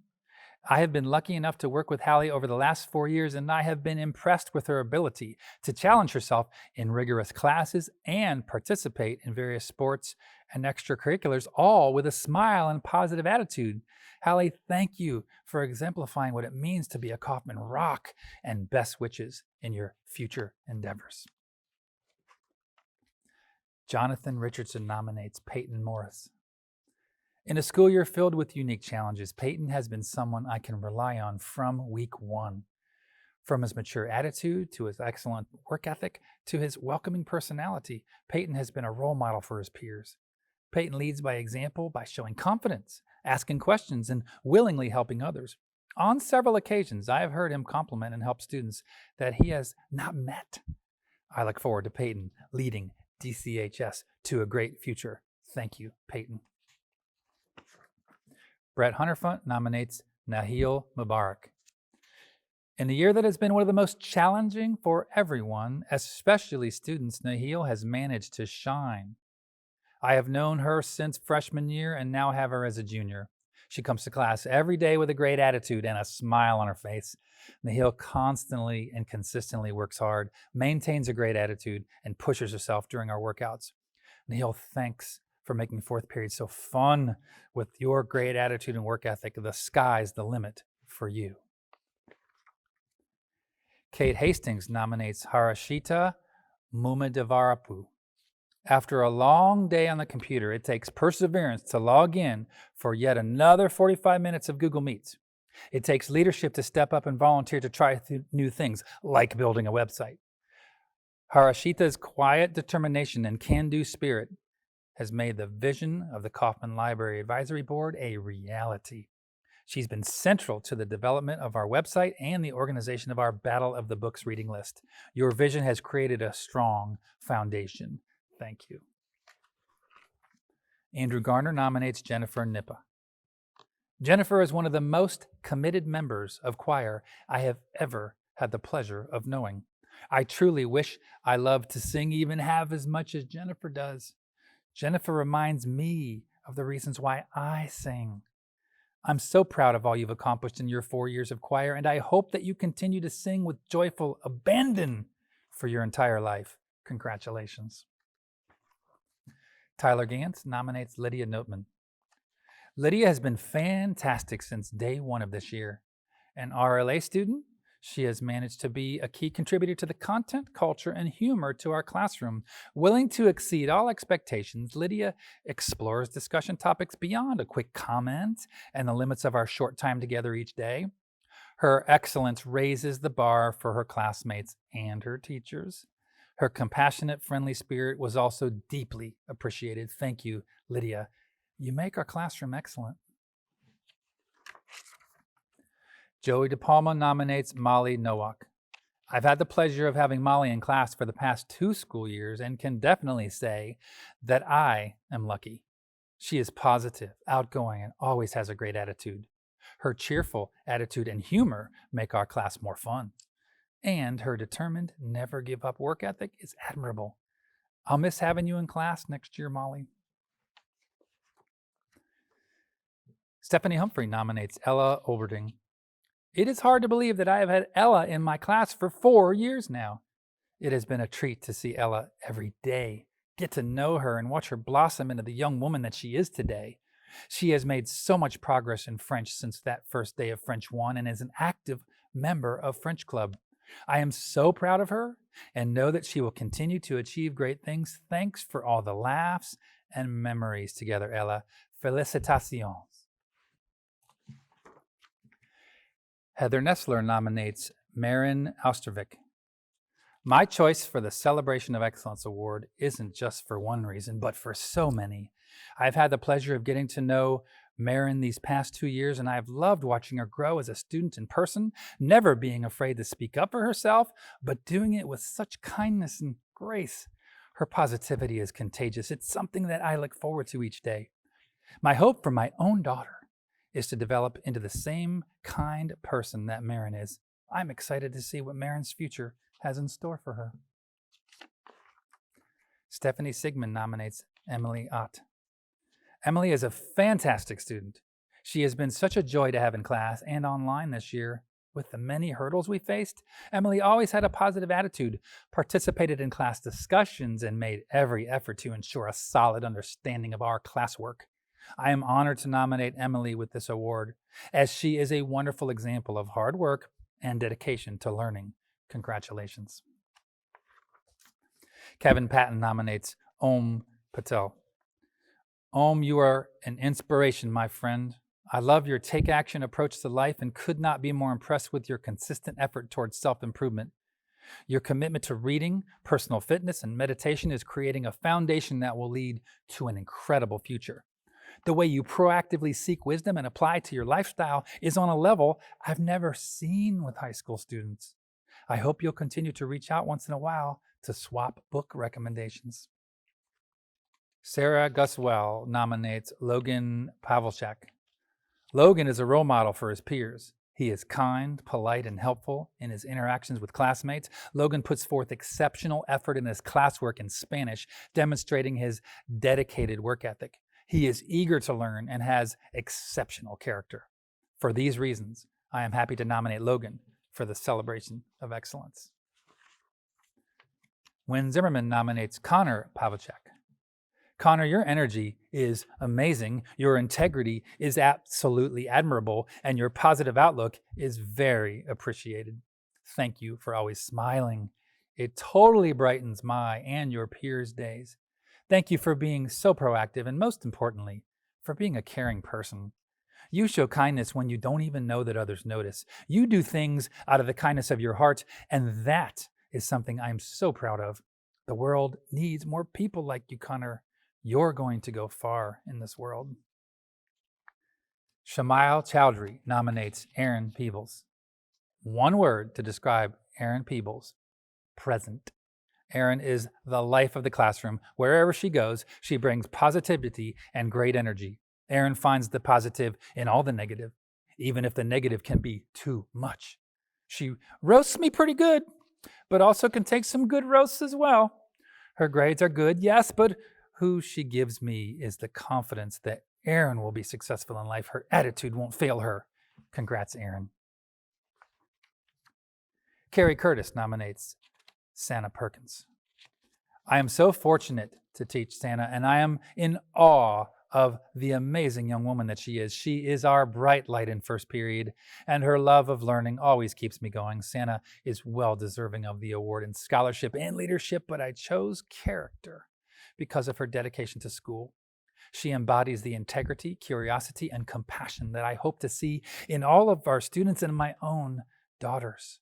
I have been lucky enough to work with Hallie over the last 4 years, and I have been impressed with her ability to challenge herself in rigorous classes and participate in various sports and extracurriculars, all with a smile and positive attitude. Hallie, thank you for exemplifying what it means to be a Coffman Rock, and best wishes in your future endeavors. Jonathan Richardson nominates Peyton Morris. In a school year filled with unique challenges, Peyton has been someone I can rely on from week one. From his mature attitude to his excellent work ethic to his welcoming personality, Peyton has been a role model for his peers. Peyton leads by example by showing confidence, asking questions, and willingly helping others. On several occasions, I have heard him compliment and help students that he has not met. I look forward to Peyton leading DCHS to a great future. Thank you, Peyton. Brett Hunterfunt nominates Nahil Mubarak. In the year that has been one of the most challenging for everyone, especially students, Nahil has managed to shine. I have known her since freshman year and now have her as a junior. She comes to class every day with a great attitude and a smile on her face. Nahil constantly and consistently works hard, maintains a great attitude, and pushes herself during our workouts. Nahil, thanks for making fourth period so fun. With your great attitude and work ethic, the sky's the limit for you. Kate Hastings nominates Harashita Mumedavarapu. After a long day on the computer, it takes perseverance to log in for yet another 45 minutes of Google Meets. It takes leadership to step up and volunteer to try new things, like building a website. Harashita's quiet determination and can-do spirit has made the vision of the Coffman Library Advisory Board a reality. She's been central to the development of our website and the organization of our Battle of the Books reading list. Your vision has created a strong foundation. Thank you. Andrew Garner nominates Jennifer Nippa. Jennifer is one of the most committed members of choir I have ever had the pleasure of knowing. I truly wish I loved to sing even half as much as Jennifer does. Jennifer reminds me of the reasons why I sing. I'm so proud of all you've accomplished in your 4 years of choir, and I hope that you continue to sing with joyful abandon for your entire life. Congratulations. Tyler Gantz nominates Lydia Notman. Lydia has been fantastic since day one of this year. An RLA student, she has managed to be a key contributor to the content, culture, and humor to our classroom. Willing to exceed all expectations, Lydia explores discussion topics beyond a quick comment and the limits of our short time together each day. Her excellence raises the bar for her classmates and her teachers. Her compassionate, friendly spirit was also deeply appreciated. Thank you, Lydia. You make our classroom excellent. Joey DePalma nominates Molly Nowak. I've had the pleasure of having Molly in class for the past 2 school years and can definitely say that I am lucky. She is positive, outgoing, and always has a great attitude. Her cheerful attitude and humor make our class more fun. And her determined, never give up work ethic is admirable. I'll miss having you in class next year, Molly. Stephanie Humphrey nominates Ella Oberding. It is hard to believe that I have had Ella in my class for 4 years now. It has been a treat to see Ella every day, get to know her, and watch her blossom into the young woman that she is today. She has made so much progress in French since that first day of French 1 and is an active member of French Club. I am so proud of her and know that she will continue to achieve great things. Thanks for all the laughs and memories together, Ella. Felicitations. Heather Nessler nominates Marin Austervik. My choice for the Celebration of Excellence Award isn't just for one reason, but for so many. I've had the pleasure of getting to know Marin these past 2 years, and I've loved watching her grow as a student in person, never being afraid to speak up for herself, but doing it with such kindness and grace. Her positivity is contagious. It's something that I look forward to each day. My hope for my own daughter is to develop into the same kind person that Marin is. I'm excited to see what Marin's future has in store for her. Stephanie Sigmund nominates Emily Ott. Emily is a fantastic student. She has been such a joy to have in class and online this year. With the many hurdles we faced, Emily always had a positive attitude, participated in class discussions, and made every effort to ensure a solid understanding of our classwork. I am honored to nominate Emily with this award, as she is a wonderful example of hard work and dedication to learning. Congratulations. Kevin Patton nominates Om Patel. Om, you are an inspiration, my friend. I love your take-action approach to life and could not be more impressed with your consistent effort towards self-improvement. Your commitment to reading, personal fitness, and meditation is creating a foundation that will lead to an incredible future. The way you proactively seek wisdom and apply to your lifestyle is on a level I've never seen with high school students. I hope you'll continue to reach out once in a while to swap book recommendations. Sarah Guswell nominates Logan Pavlchak. Logan is a role model for his peers. He is kind, polite, and helpful in his interactions with classmates. Logan puts forth exceptional effort in his classwork in Spanish, demonstrating his dedicated work ethic. He is eager to learn and has exceptional character. For these reasons, I am happy to nominate Logan for the Celebration of Excellence. Wynn Zimmerman nominates Connor Pavlchak. Connor, your energy is amazing, your integrity is absolutely admirable, and your positive outlook is very appreciated. Thank you for always smiling. It totally brightens my and your peers' days. Thank you for being so proactive and, most importantly, for being a caring person. You show kindness when you don't even know that others notice. You do things out of the kindness of your heart, and that is something I'm so proud of. The world needs more people like you, Connor. You're going to go far in this world. Shamail Chowdhury nominates Erin Peebles. One word to describe Erin Peebles: present. Erin is the life of the classroom. Wherever she goes, she brings positivity and great energy. Erin finds the positive in all the negative, even if the negative can be too much. She roasts me pretty good, but also can take some good roasts as well. Her grades are good, yes, but who she gives me is the confidence that Erin will be successful in life. Her attitude won't fail her. Congrats, Erin. Carrie Curtis nominates Santa Perkins. I am so fortunate to teach Santa, and I am in awe of the amazing young woman that she is. She is our bright light in first period, and her love of learning always keeps me going. Santa is well deserving of the award in scholarship and leadership, but I chose character because of her dedication to school. She embodies the integrity, curiosity, and compassion that I hope to see in all of our students and my own daughters.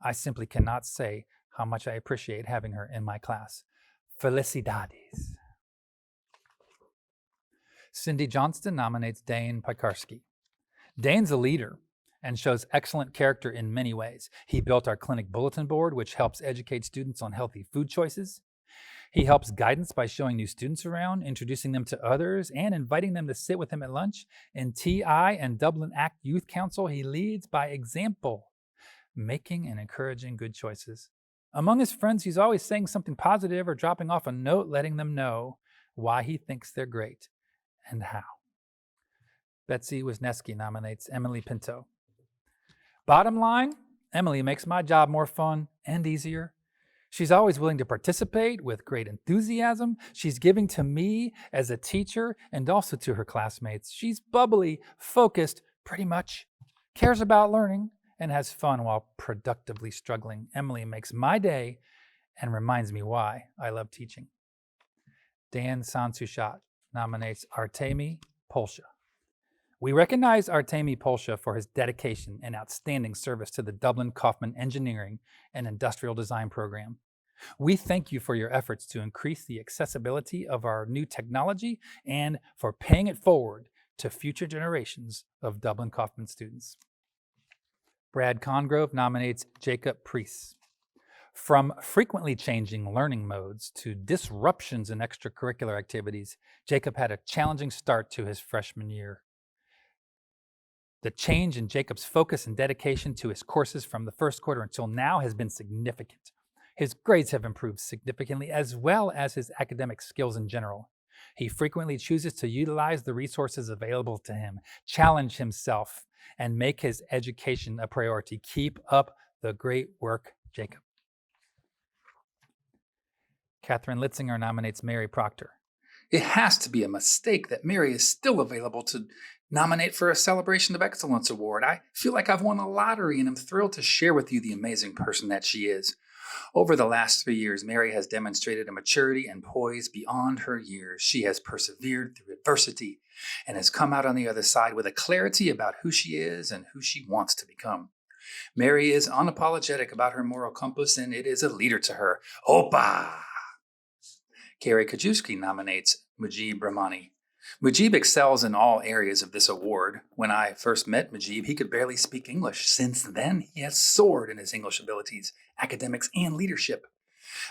I simply cannot say how much I appreciate having her in my class. Felicidades. Cindy Johnston nominates Dane Piekarski. Dane's a leader and shows excellent character in many ways. He built our clinic bulletin board, which helps educate students on healthy food choices. He helps guidance by showing new students around, introducing them to others, and inviting them to sit with him at lunch. In TI and Dublin Act Youth Council, he leads by example, making and encouraging good choices. Among his friends, he's always saying something positive or dropping off a note letting them know why he thinks they're great and how. Betsy Wisniewski nominates Emily Pinto. Bottom line, Emily makes my job more fun and easier. She's always willing to participate with great enthusiasm. She's giving to me as a teacher and also to her classmates. She's bubbly, focused, pretty much, cares about learning, and has fun while productively struggling. Emily makes my day and reminds me why I love teaching. Dan Sansuchat nominates Artemi Polsha. We recognize Artemi Polsha for his dedication and outstanding service to the Dublin Coffman Engineering and Industrial Design program. We thank you for your efforts to increase the accessibility of our new technology and for paying it forward to future generations of Dublin Coffman students. Brad Congrove nominates Jacob Priest. From frequently changing learning modes to disruptions in extracurricular activities, Jacob had a challenging start to his freshman year. The change in Jacob's focus and dedication to his courses from the first quarter until now has been significant. His grades have improved significantly, as well as his academic skills in general. He frequently chooses to utilize the resources available to him, challenge himself, and make his education a priority. Keep up the great work, Jacob. Catherine Litzinger nominates Mary Proctor. It has to be a mistake that Mary is still available to nominate for a Celebration of Excellence Award. I feel like I've won the lottery and I'm thrilled to share with you the amazing person that she is. Over the last 3 years, Mary has demonstrated a maturity and poise beyond her years. She has persevered through adversity and has come out on the other side with a clarity about who she is and who she wants to become. Mary is unapologetic about her moral compass, and it is a leader to her. Opa! Carrie Kajewski nominates Mujib Rahmani. Mujib excels in all areas of this award. When I first met Mujib, he could barely speak English. Since then, he has soared in his English abilities, academics, and leadership.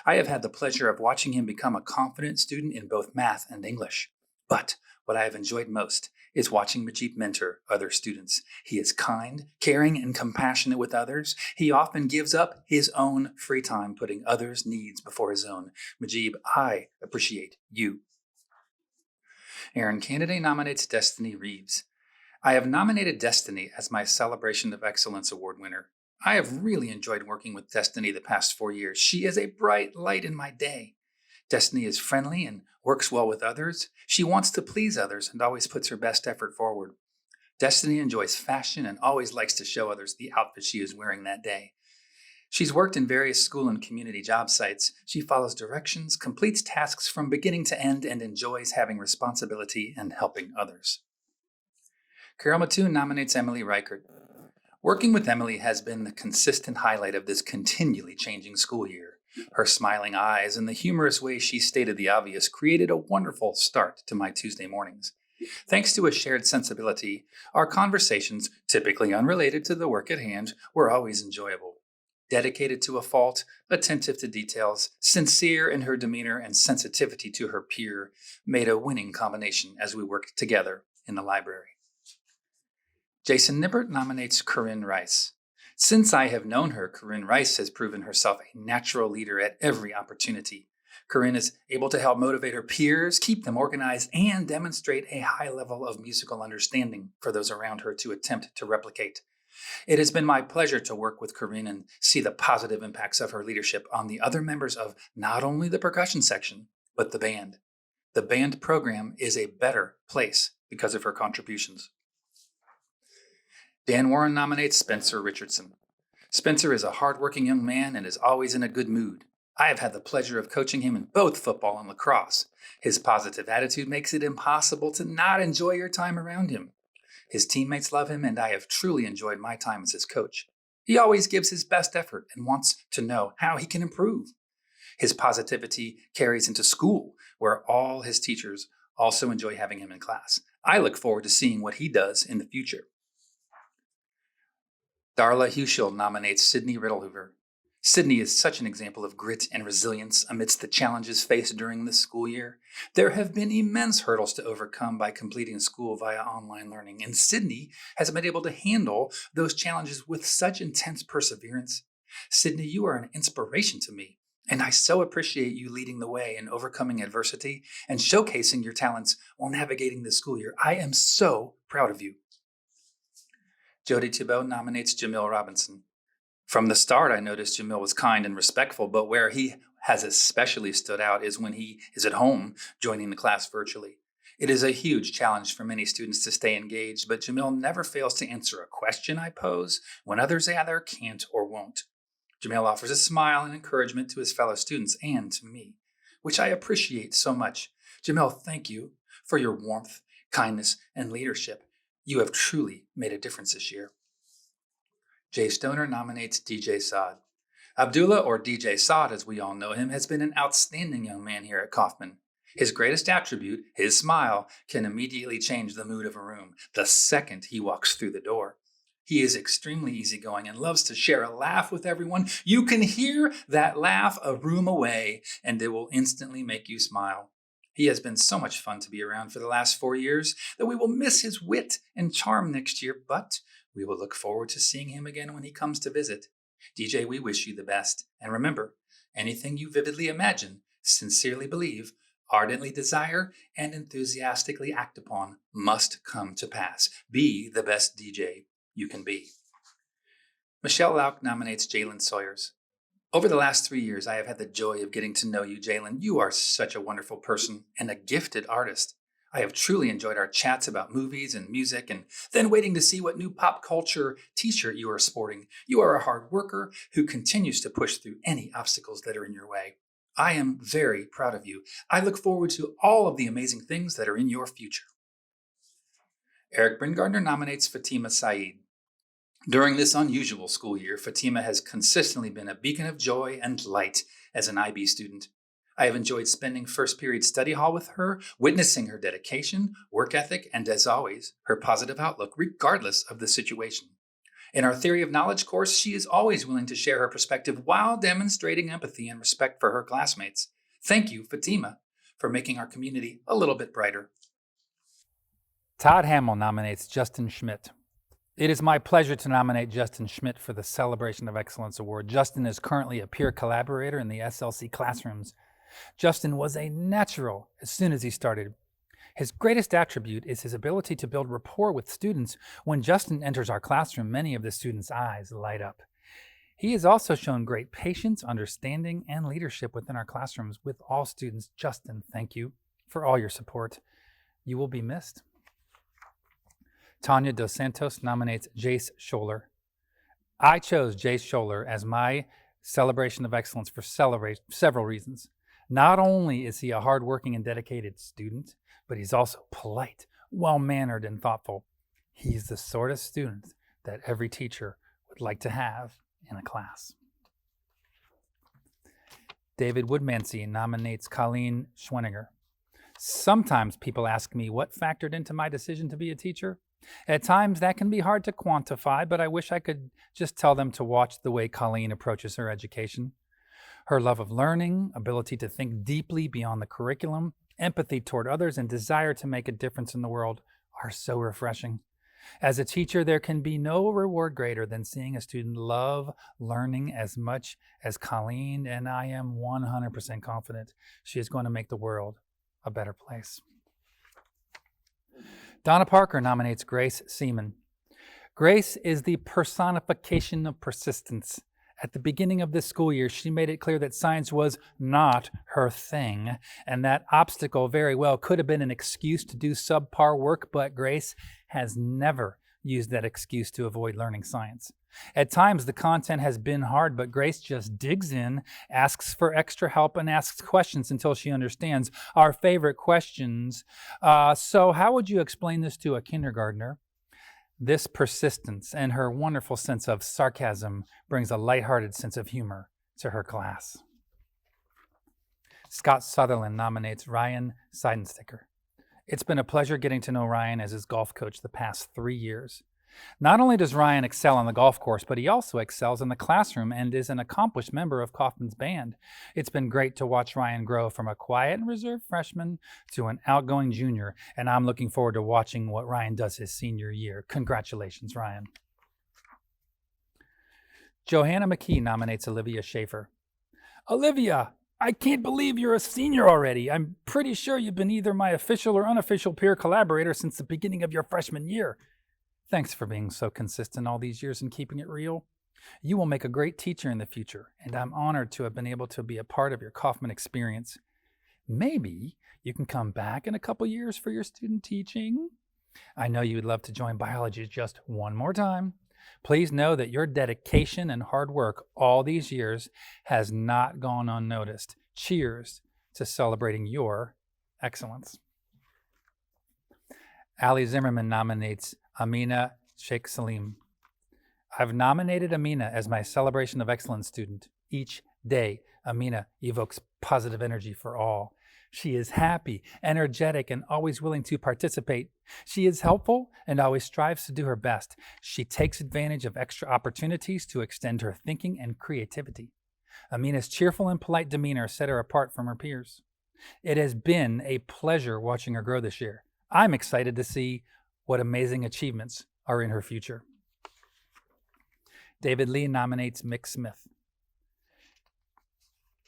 I have had the pleasure of watching him become a confident student in both math and English. But what I have enjoyed most is watching Mujib mentor other students. He is kind, caring, and compassionate with others. He often gives up his own free time, putting others' needs before his own. Mujib, I appreciate you. Aaron Kennedy nominates Destiny Reeves. I have nominated Destiny as my Celebration of Excellence Award winner. I have really enjoyed working with Destiny the past 4 years. She is a bright light in my day. Destiny is friendly and works well with others. She wants to please others and always puts her best effort forward. Destiny enjoys fashion and always likes to show others the outfit she is wearing that day. She's worked in various school and community job sites. She follows directions, completes tasks from beginning to end, and enjoys having responsibility and helping others. Carol Mattoon nominates Emily Reichert. Working with Emily has been the consistent highlight of this continually changing school year. Her smiling eyes and the humorous way she stated the obvious created a wonderful start to my Tuesday mornings. Thanks to a shared sensibility, our conversations, typically unrelated to the work at hand, were always enjoyable. Dedicated to a fault, attentive to details, sincere in her demeanor, and sensitivity to her peer made a winning combination as we worked together in the library. Jason Nibbert nominates Corinne Rice. Since I have known her, Corinne Rice has proven herself a natural leader at every opportunity. Corinne is able to help motivate her peers, keep them organized, and demonstrate a high level of musical understanding for those around her to attempt to replicate. It has been my pleasure to work with Corinne and see the positive impacts of her leadership on the other members of not only the percussion section, but the band. The band program is a better place because of her contributions. Dan Warren nominates Spencer Richardson. Spencer is a hardworking young man and is always in a good mood. I have had the pleasure of coaching him in both football and lacrosse. His positive attitude makes it impossible to not enjoy your time around him. His teammates love him, and I have truly enjoyed my time as his coach. He always gives his best effort and wants to know how he can improve. His positivity carries into school, where all his teachers also enjoy having him in class. I look forward to seeing what he does in the future. Darla Huschel nominates Sydney Riddlehoover. Sydney is such an example of grit and resilience amidst the challenges faced during this school year. There have been immense hurdles to overcome by completing school via online learning, and Sydney has been able to handle those challenges with such intense perseverance. Sydney, you are an inspiration to me, and I so appreciate you leading the way in overcoming adversity and showcasing your talents while navigating this school year. I am so proud of you. Jody Thibault nominates Jamil Robinson. From the start, I noticed Jamil was kind and respectful, but where he has especially stood out is when he is at home joining the class virtually. It is a huge challenge for many students to stay engaged, but Jamil never fails to answer a question I pose when others either can't or won't. Jamil offers a smile and encouragement to his fellow students and to me, which I appreciate so much. Jamil, thank you for your warmth, kindness, and leadership. You have truly made a difference this year. Jay Stoner nominates DJ Saad. Abdullah, or DJ Saad as we all know him, has been an outstanding young man here at Coffman. His greatest attribute, his smile, can immediately change the mood of a room the second he walks through the door. He is extremely easygoing and loves to share a laugh with everyone. You can hear that laugh a room away, and it will instantly make you smile. He has been so much fun to be around for the last 4 years that we will miss his wit and charm next year, but we will look forward to seeing him again when he comes to visit. DJ, we wish you the best. And remember, anything you vividly imagine, sincerely believe, ardently desire, and enthusiastically act upon must come to pass. Be the best DJ you can be. Michelle Lauk nominates Jalen Sawyers. Over the last 3 years, I have had the joy of getting to know you, Jalen. You are such a wonderful person and a gifted artist. I have truly enjoyed our chats about movies and music, and then waiting to see what new pop culture t-shirt you are sporting. You are a hard worker who continues to push through any obstacles that are in your way. I am very proud of you. I look forward to all of the amazing things that are in your future. Eric Bringardner nominates Fatima Saeed. During this unusual school year, Fatima has consistently been a beacon of joy and light as an IB student. I have enjoyed spending first period study hall with her, witnessing her dedication, work ethic, and as always, her positive outlook regardless of the situation. In our Theory of Knowledge course, she is always willing to share her perspective while demonstrating empathy and respect for her classmates. Thank you, Fatima, for making our community a little bit brighter. Todd Hamill nominates Justin Schmidt. It is my pleasure to nominate Justin Schmidt for the Celebration of Excellence Award. Justin is currently a peer collaborator in the SLC classrooms. Justin was a natural as soon as he started. His greatest attribute is his ability to build rapport with students. When Justin enters our classroom, many of the students' eyes light up. He has also shown great patience, understanding, and leadership within our classrooms with all students. Justin, thank you for all your support. You will be missed. Tanya Dos Santos nominates Jace Scholler. I chose Jace Scholler as my Celebration of Excellence for several reasons. Not only is he a hardworking and dedicated student, but he's also polite, well-mannered, and thoughtful. He's the sort of student that every teacher would like to have in a class. David Woodmansey nominates Colleen Schwenninger. Sometimes people ask me what factored into my decision to be a teacher. At times that can be hard to quantify, but I wish I could just tell them to watch the way Colleen approaches her education. Her love of learning, ability to think deeply beyond the curriculum, empathy toward others, and desire to make a difference in the world are so refreshing. As a teacher, there can be no reward greater than seeing a student love learning as much as Colleen, and I am 100% confident she is going to make the world a better place. Donna Parker nominates Grace Seaman. Grace is the personification of persistence. At the beginning of this school year, she made it clear that science was not her thing, and that obstacle very well could have been an excuse to do subpar work, but Grace has never used that excuse to avoid learning science. At times, the content has been hard, but Grace just digs in, asks for extra help, and asks questions until she understands. Our favorite questions. So how would you explain this to a kindergartner? This persistence and her wonderful sense of sarcasm brings a lighthearted sense of humor to her class. Scott Sutherland nominates Ryan Seidensticker. It's been a pleasure getting to know Ryan as his golf coach the past 3 years. Not only does Ryan excel on the golf course, but he also excels in the classroom and is an accomplished member of Coffman's band. It's been great to watch Ryan grow from a quiet and reserved freshman to an outgoing junior, and I'm looking forward to watching what Ryan does his senior year. Congratulations, Ryan. Johanna McKee nominates Olivia Schaefer. Olivia, I can't believe you're a senior already. I'm pretty sure you've been either my official or unofficial peer collaborator since the beginning of your freshman year. Thanks for being so consistent all these years and keeping it real. You will make a great teacher in the future, and I'm honored to have been able to be a part of your Coffman experience. Maybe you can come back in a couple years for your student teaching. I know you would love to join biology just one more time. Please know that your dedication and hard work all these years has not gone unnoticed. Cheers to celebrating your excellence. Ali Zimmerman nominates Amina Sheikh Salim. I've nominated Amina as my Celebration of Excellence student. Each day, Amina evokes positive energy for all. She is happy, energetic, and always willing to participate. She is helpful and always strives to do her best. She takes advantage of extra opportunities to extend her thinking and creativity. Amina's cheerful and polite demeanor set her apart from her peers. It has been a pleasure watching her grow this year. I'm excited to see what amazing achievements are in her future. David Lee nominates Mick Smith.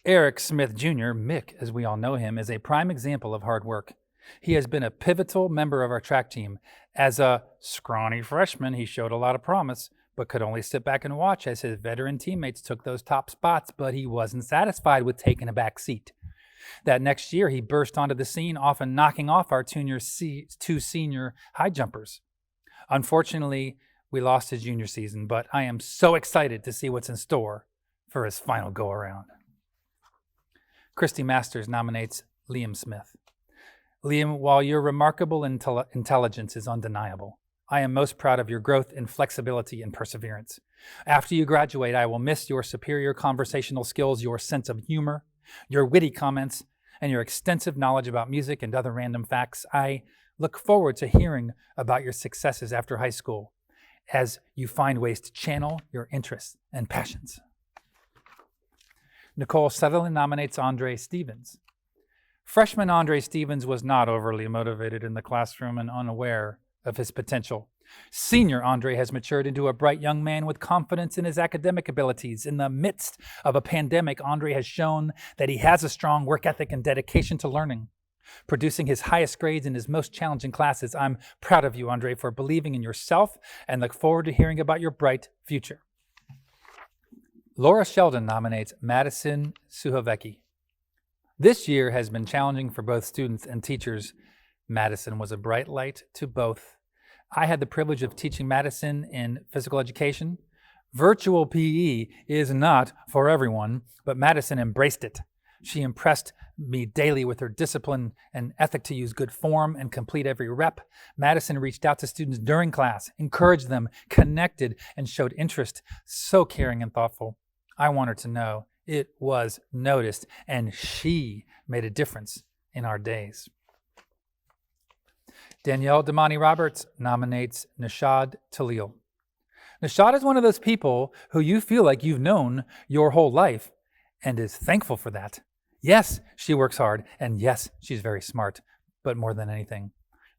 Eric Smith Jr., Mick, as we all know him, is a prime example of hard work. He has been a pivotal member of our track team. As a scrawny freshman, he showed a lot of promise, but could only sit back and watch as his veteran teammates took those top spots, but he wasn't satisfied with taking a back seat. That next year, he burst onto the scene, often knocking off our two senior high jumpers. Unfortunately, we lost his junior season, but I am so excited to see what's in store for his final go-around. Christy Masters nominates Liam Smith. Liam, while your remarkable intelligence is undeniable, I am most proud of your growth in flexibility and perseverance. After you graduate, I will miss your superior conversational skills, your sense of humor, your witty comments, and your extensive knowledge about music and other random facts. I look forward to hearing about your successes after high school as you find ways to channel your interests and passions. Nicole Sutherland nominates Andre Stevens. Freshman Andre Stevens was not overly motivated in the classroom and unaware of his potential. Senior Andre has matured into a bright young man with confidence in his academic abilities. In the midst of a pandemic, Andre has shown that he has a strong work ethic and dedication to learning, producing his highest grades in his most challenging classes. I'm proud of you, Andre, for believing in yourself and look forward to hearing about your bright future. Laura Sheldon nominates Madison Suhovecki. This year has been challenging for both students and teachers. Madison was a bright light to both. I had the privilege of teaching Madison in physical education. Virtual PE is not for everyone, but Madison embraced it. She impressed me daily with her discipline and ethic to use good form and complete every rep. Madison reached out to students during class, encouraged them, connected, and showed interest. So caring and thoughtful. I want her to know It was noticed, and she made a difference in our days. Danielle Damani Roberts nominates Nishad Talil. Nishad is one of those people who you feel like you've known your whole life and is thankful for that. Yes, she works hard, and yes, she's very smart, but more than anything,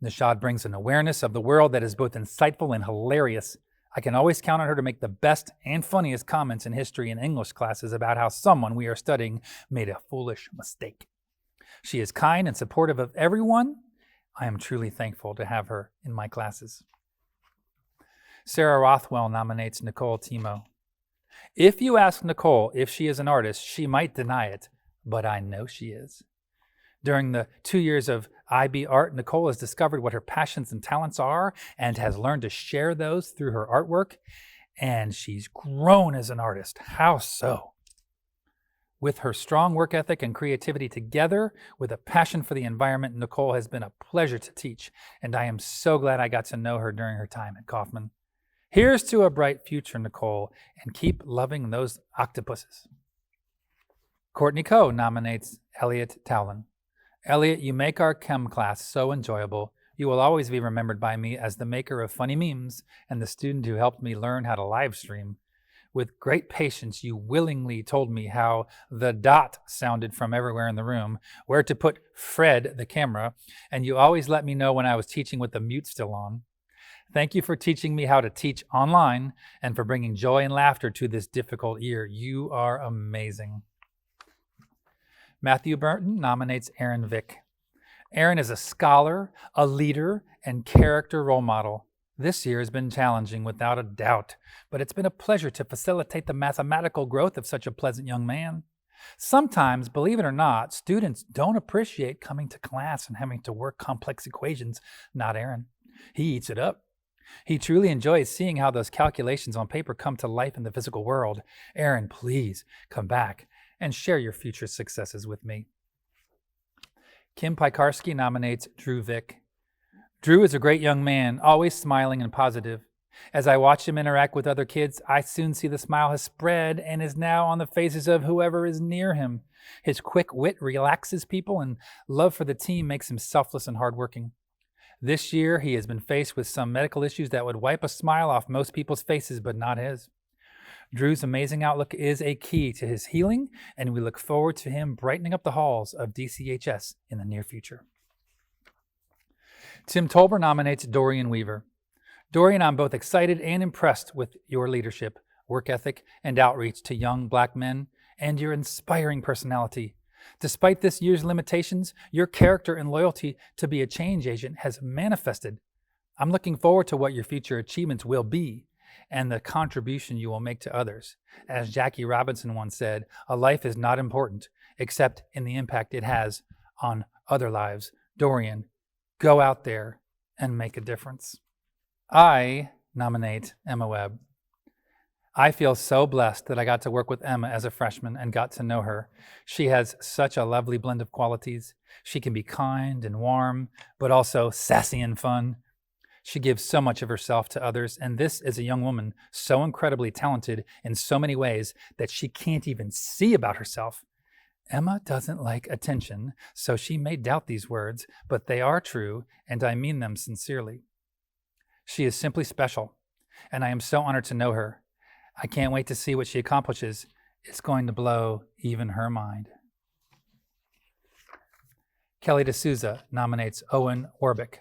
Nishad brings an awareness of the world that is both insightful and hilarious. I can always count on her to make the best and funniest comments in history and English classes about how someone we are studying made a foolish mistake. She is kind and supportive of everyone. I am truly thankful to have her in my classes. Sarah Rothwell nominates Nicole Timo. If you ask Nicole if she is an artist, she might deny it, but I know she is. During the 2 years of IB Art, Nicole has discovered what her passions and talents are and has learned to share those through her artwork, and she's grown as an artist. How so? With her strong work ethic and creativity together with a passion for the environment, Nicole has been a pleasure to teach, and I am so glad I got to know her during her time at Coffman. Here's to a bright future, Nicole, and keep loving those octopuses. Courtney Coe nominates Elliot Towlin. Elliot, you make our chem class so enjoyable. You will always be remembered by me as the maker of funny memes and the student who helped me learn how to live stream. With great patience, you willingly told me how the dot sounded from everywhere in the room, where to put Fred, the camera, and you always let me know when I was teaching with the mute still on. Thank you for teaching me how to teach online and for bringing joy and laughter to this difficult year. You are amazing. Matthew Burton nominates Aaron Vick. Aaron is a scholar, a leader, and character role model. This year has been challenging without a doubt, but it's been a pleasure to facilitate the mathematical growth of such a pleasant young man. Sometimes, believe it or not, students don't appreciate coming to class and having to work complex equations. Not Aaron. He eats it up. He truly enjoys seeing how those calculations on paper come to life in the physical world. Aaron, please come back and share your future successes with me. Kim Piekarski nominates Drew Vick. Drew is a great young man, always smiling and positive. As I watch him interact with other kids, I soon see the smile has spread and is now on the faces of whoever is near him. His quick wit relaxes people, and love for the team makes him selfless and hardworking. This year, he has been faced with some medical issues that would wipe a smile off most people's faces, but not his. Drew's amazing outlook is a key to his healing, and we look forward to him brightening up the halls of DCHS in the near future. Tim Tolber nominates Dorian Weaver. Dorian, I'm both excited and impressed with your leadership, work ethic, and outreach to young Black men, and your inspiring personality. Despite this year's limitations, your character and loyalty to be a change agent has manifested. I'm looking forward to what your future achievements will be and the contribution you will make to others. As Jackie Robinson once said, a life is not important except in the impact it has on other lives. Dorian, go out there and make a difference. I nominate Emma Webb. I feel so blessed that I got to work with Emma as a freshman and got to know her. She has such a lovely blend of qualities. She can be kind and warm, but also sassy and fun. She gives so much of herself to others, and this is a young woman so incredibly talented in so many ways that she can't even see about herself. Emma doesn't like attention, so she may doubt these words, but they are true, and I mean them sincerely. She is simply special, and I am so honored to know her. I can't wait to see what she accomplishes. It's going to blow even her mind. Kelly D'Souza nominates Owen Warbick.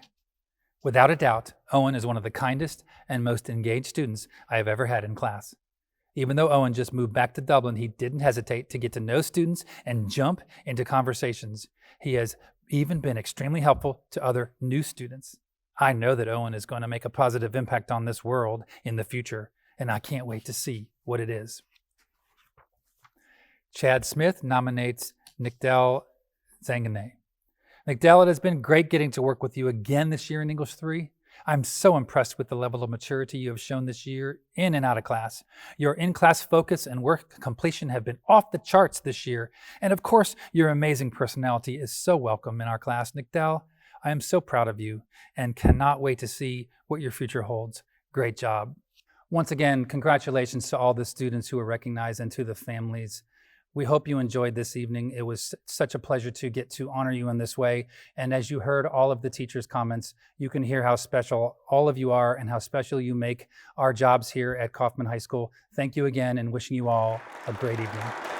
Without a doubt, Owen is one of the kindest and most engaged students I have ever had in class. Even though Owen just moved back to Dublin, he didn't hesitate to get to know students and jump into conversations. He has even been extremely helpful to other new students. I know that Owen is going to make a positive impact on this world in the future, and I can't wait to see what it is. Chad Smith nominates Nickdell Zangane. Nickdell, it has been great getting to work with you again this year in English 3. I'm so impressed with the level of maturity you have shown this year in and out of class. Your in-class focus and work completion have been off the charts this year. And of course, your amazing personality is so welcome in our class. Nickdell, I am so proud of you and cannot wait to see what your future holds. Great job. Once again, congratulations to all the students who were recognized and to the families. We hope you enjoyed this evening. It was such a pleasure to get to honor you in this way. And as you heard all of the teachers' comments, you can hear how special all of you are and how special you make our jobs here at Coffman High School. Thank you again, and wishing you all a great evening.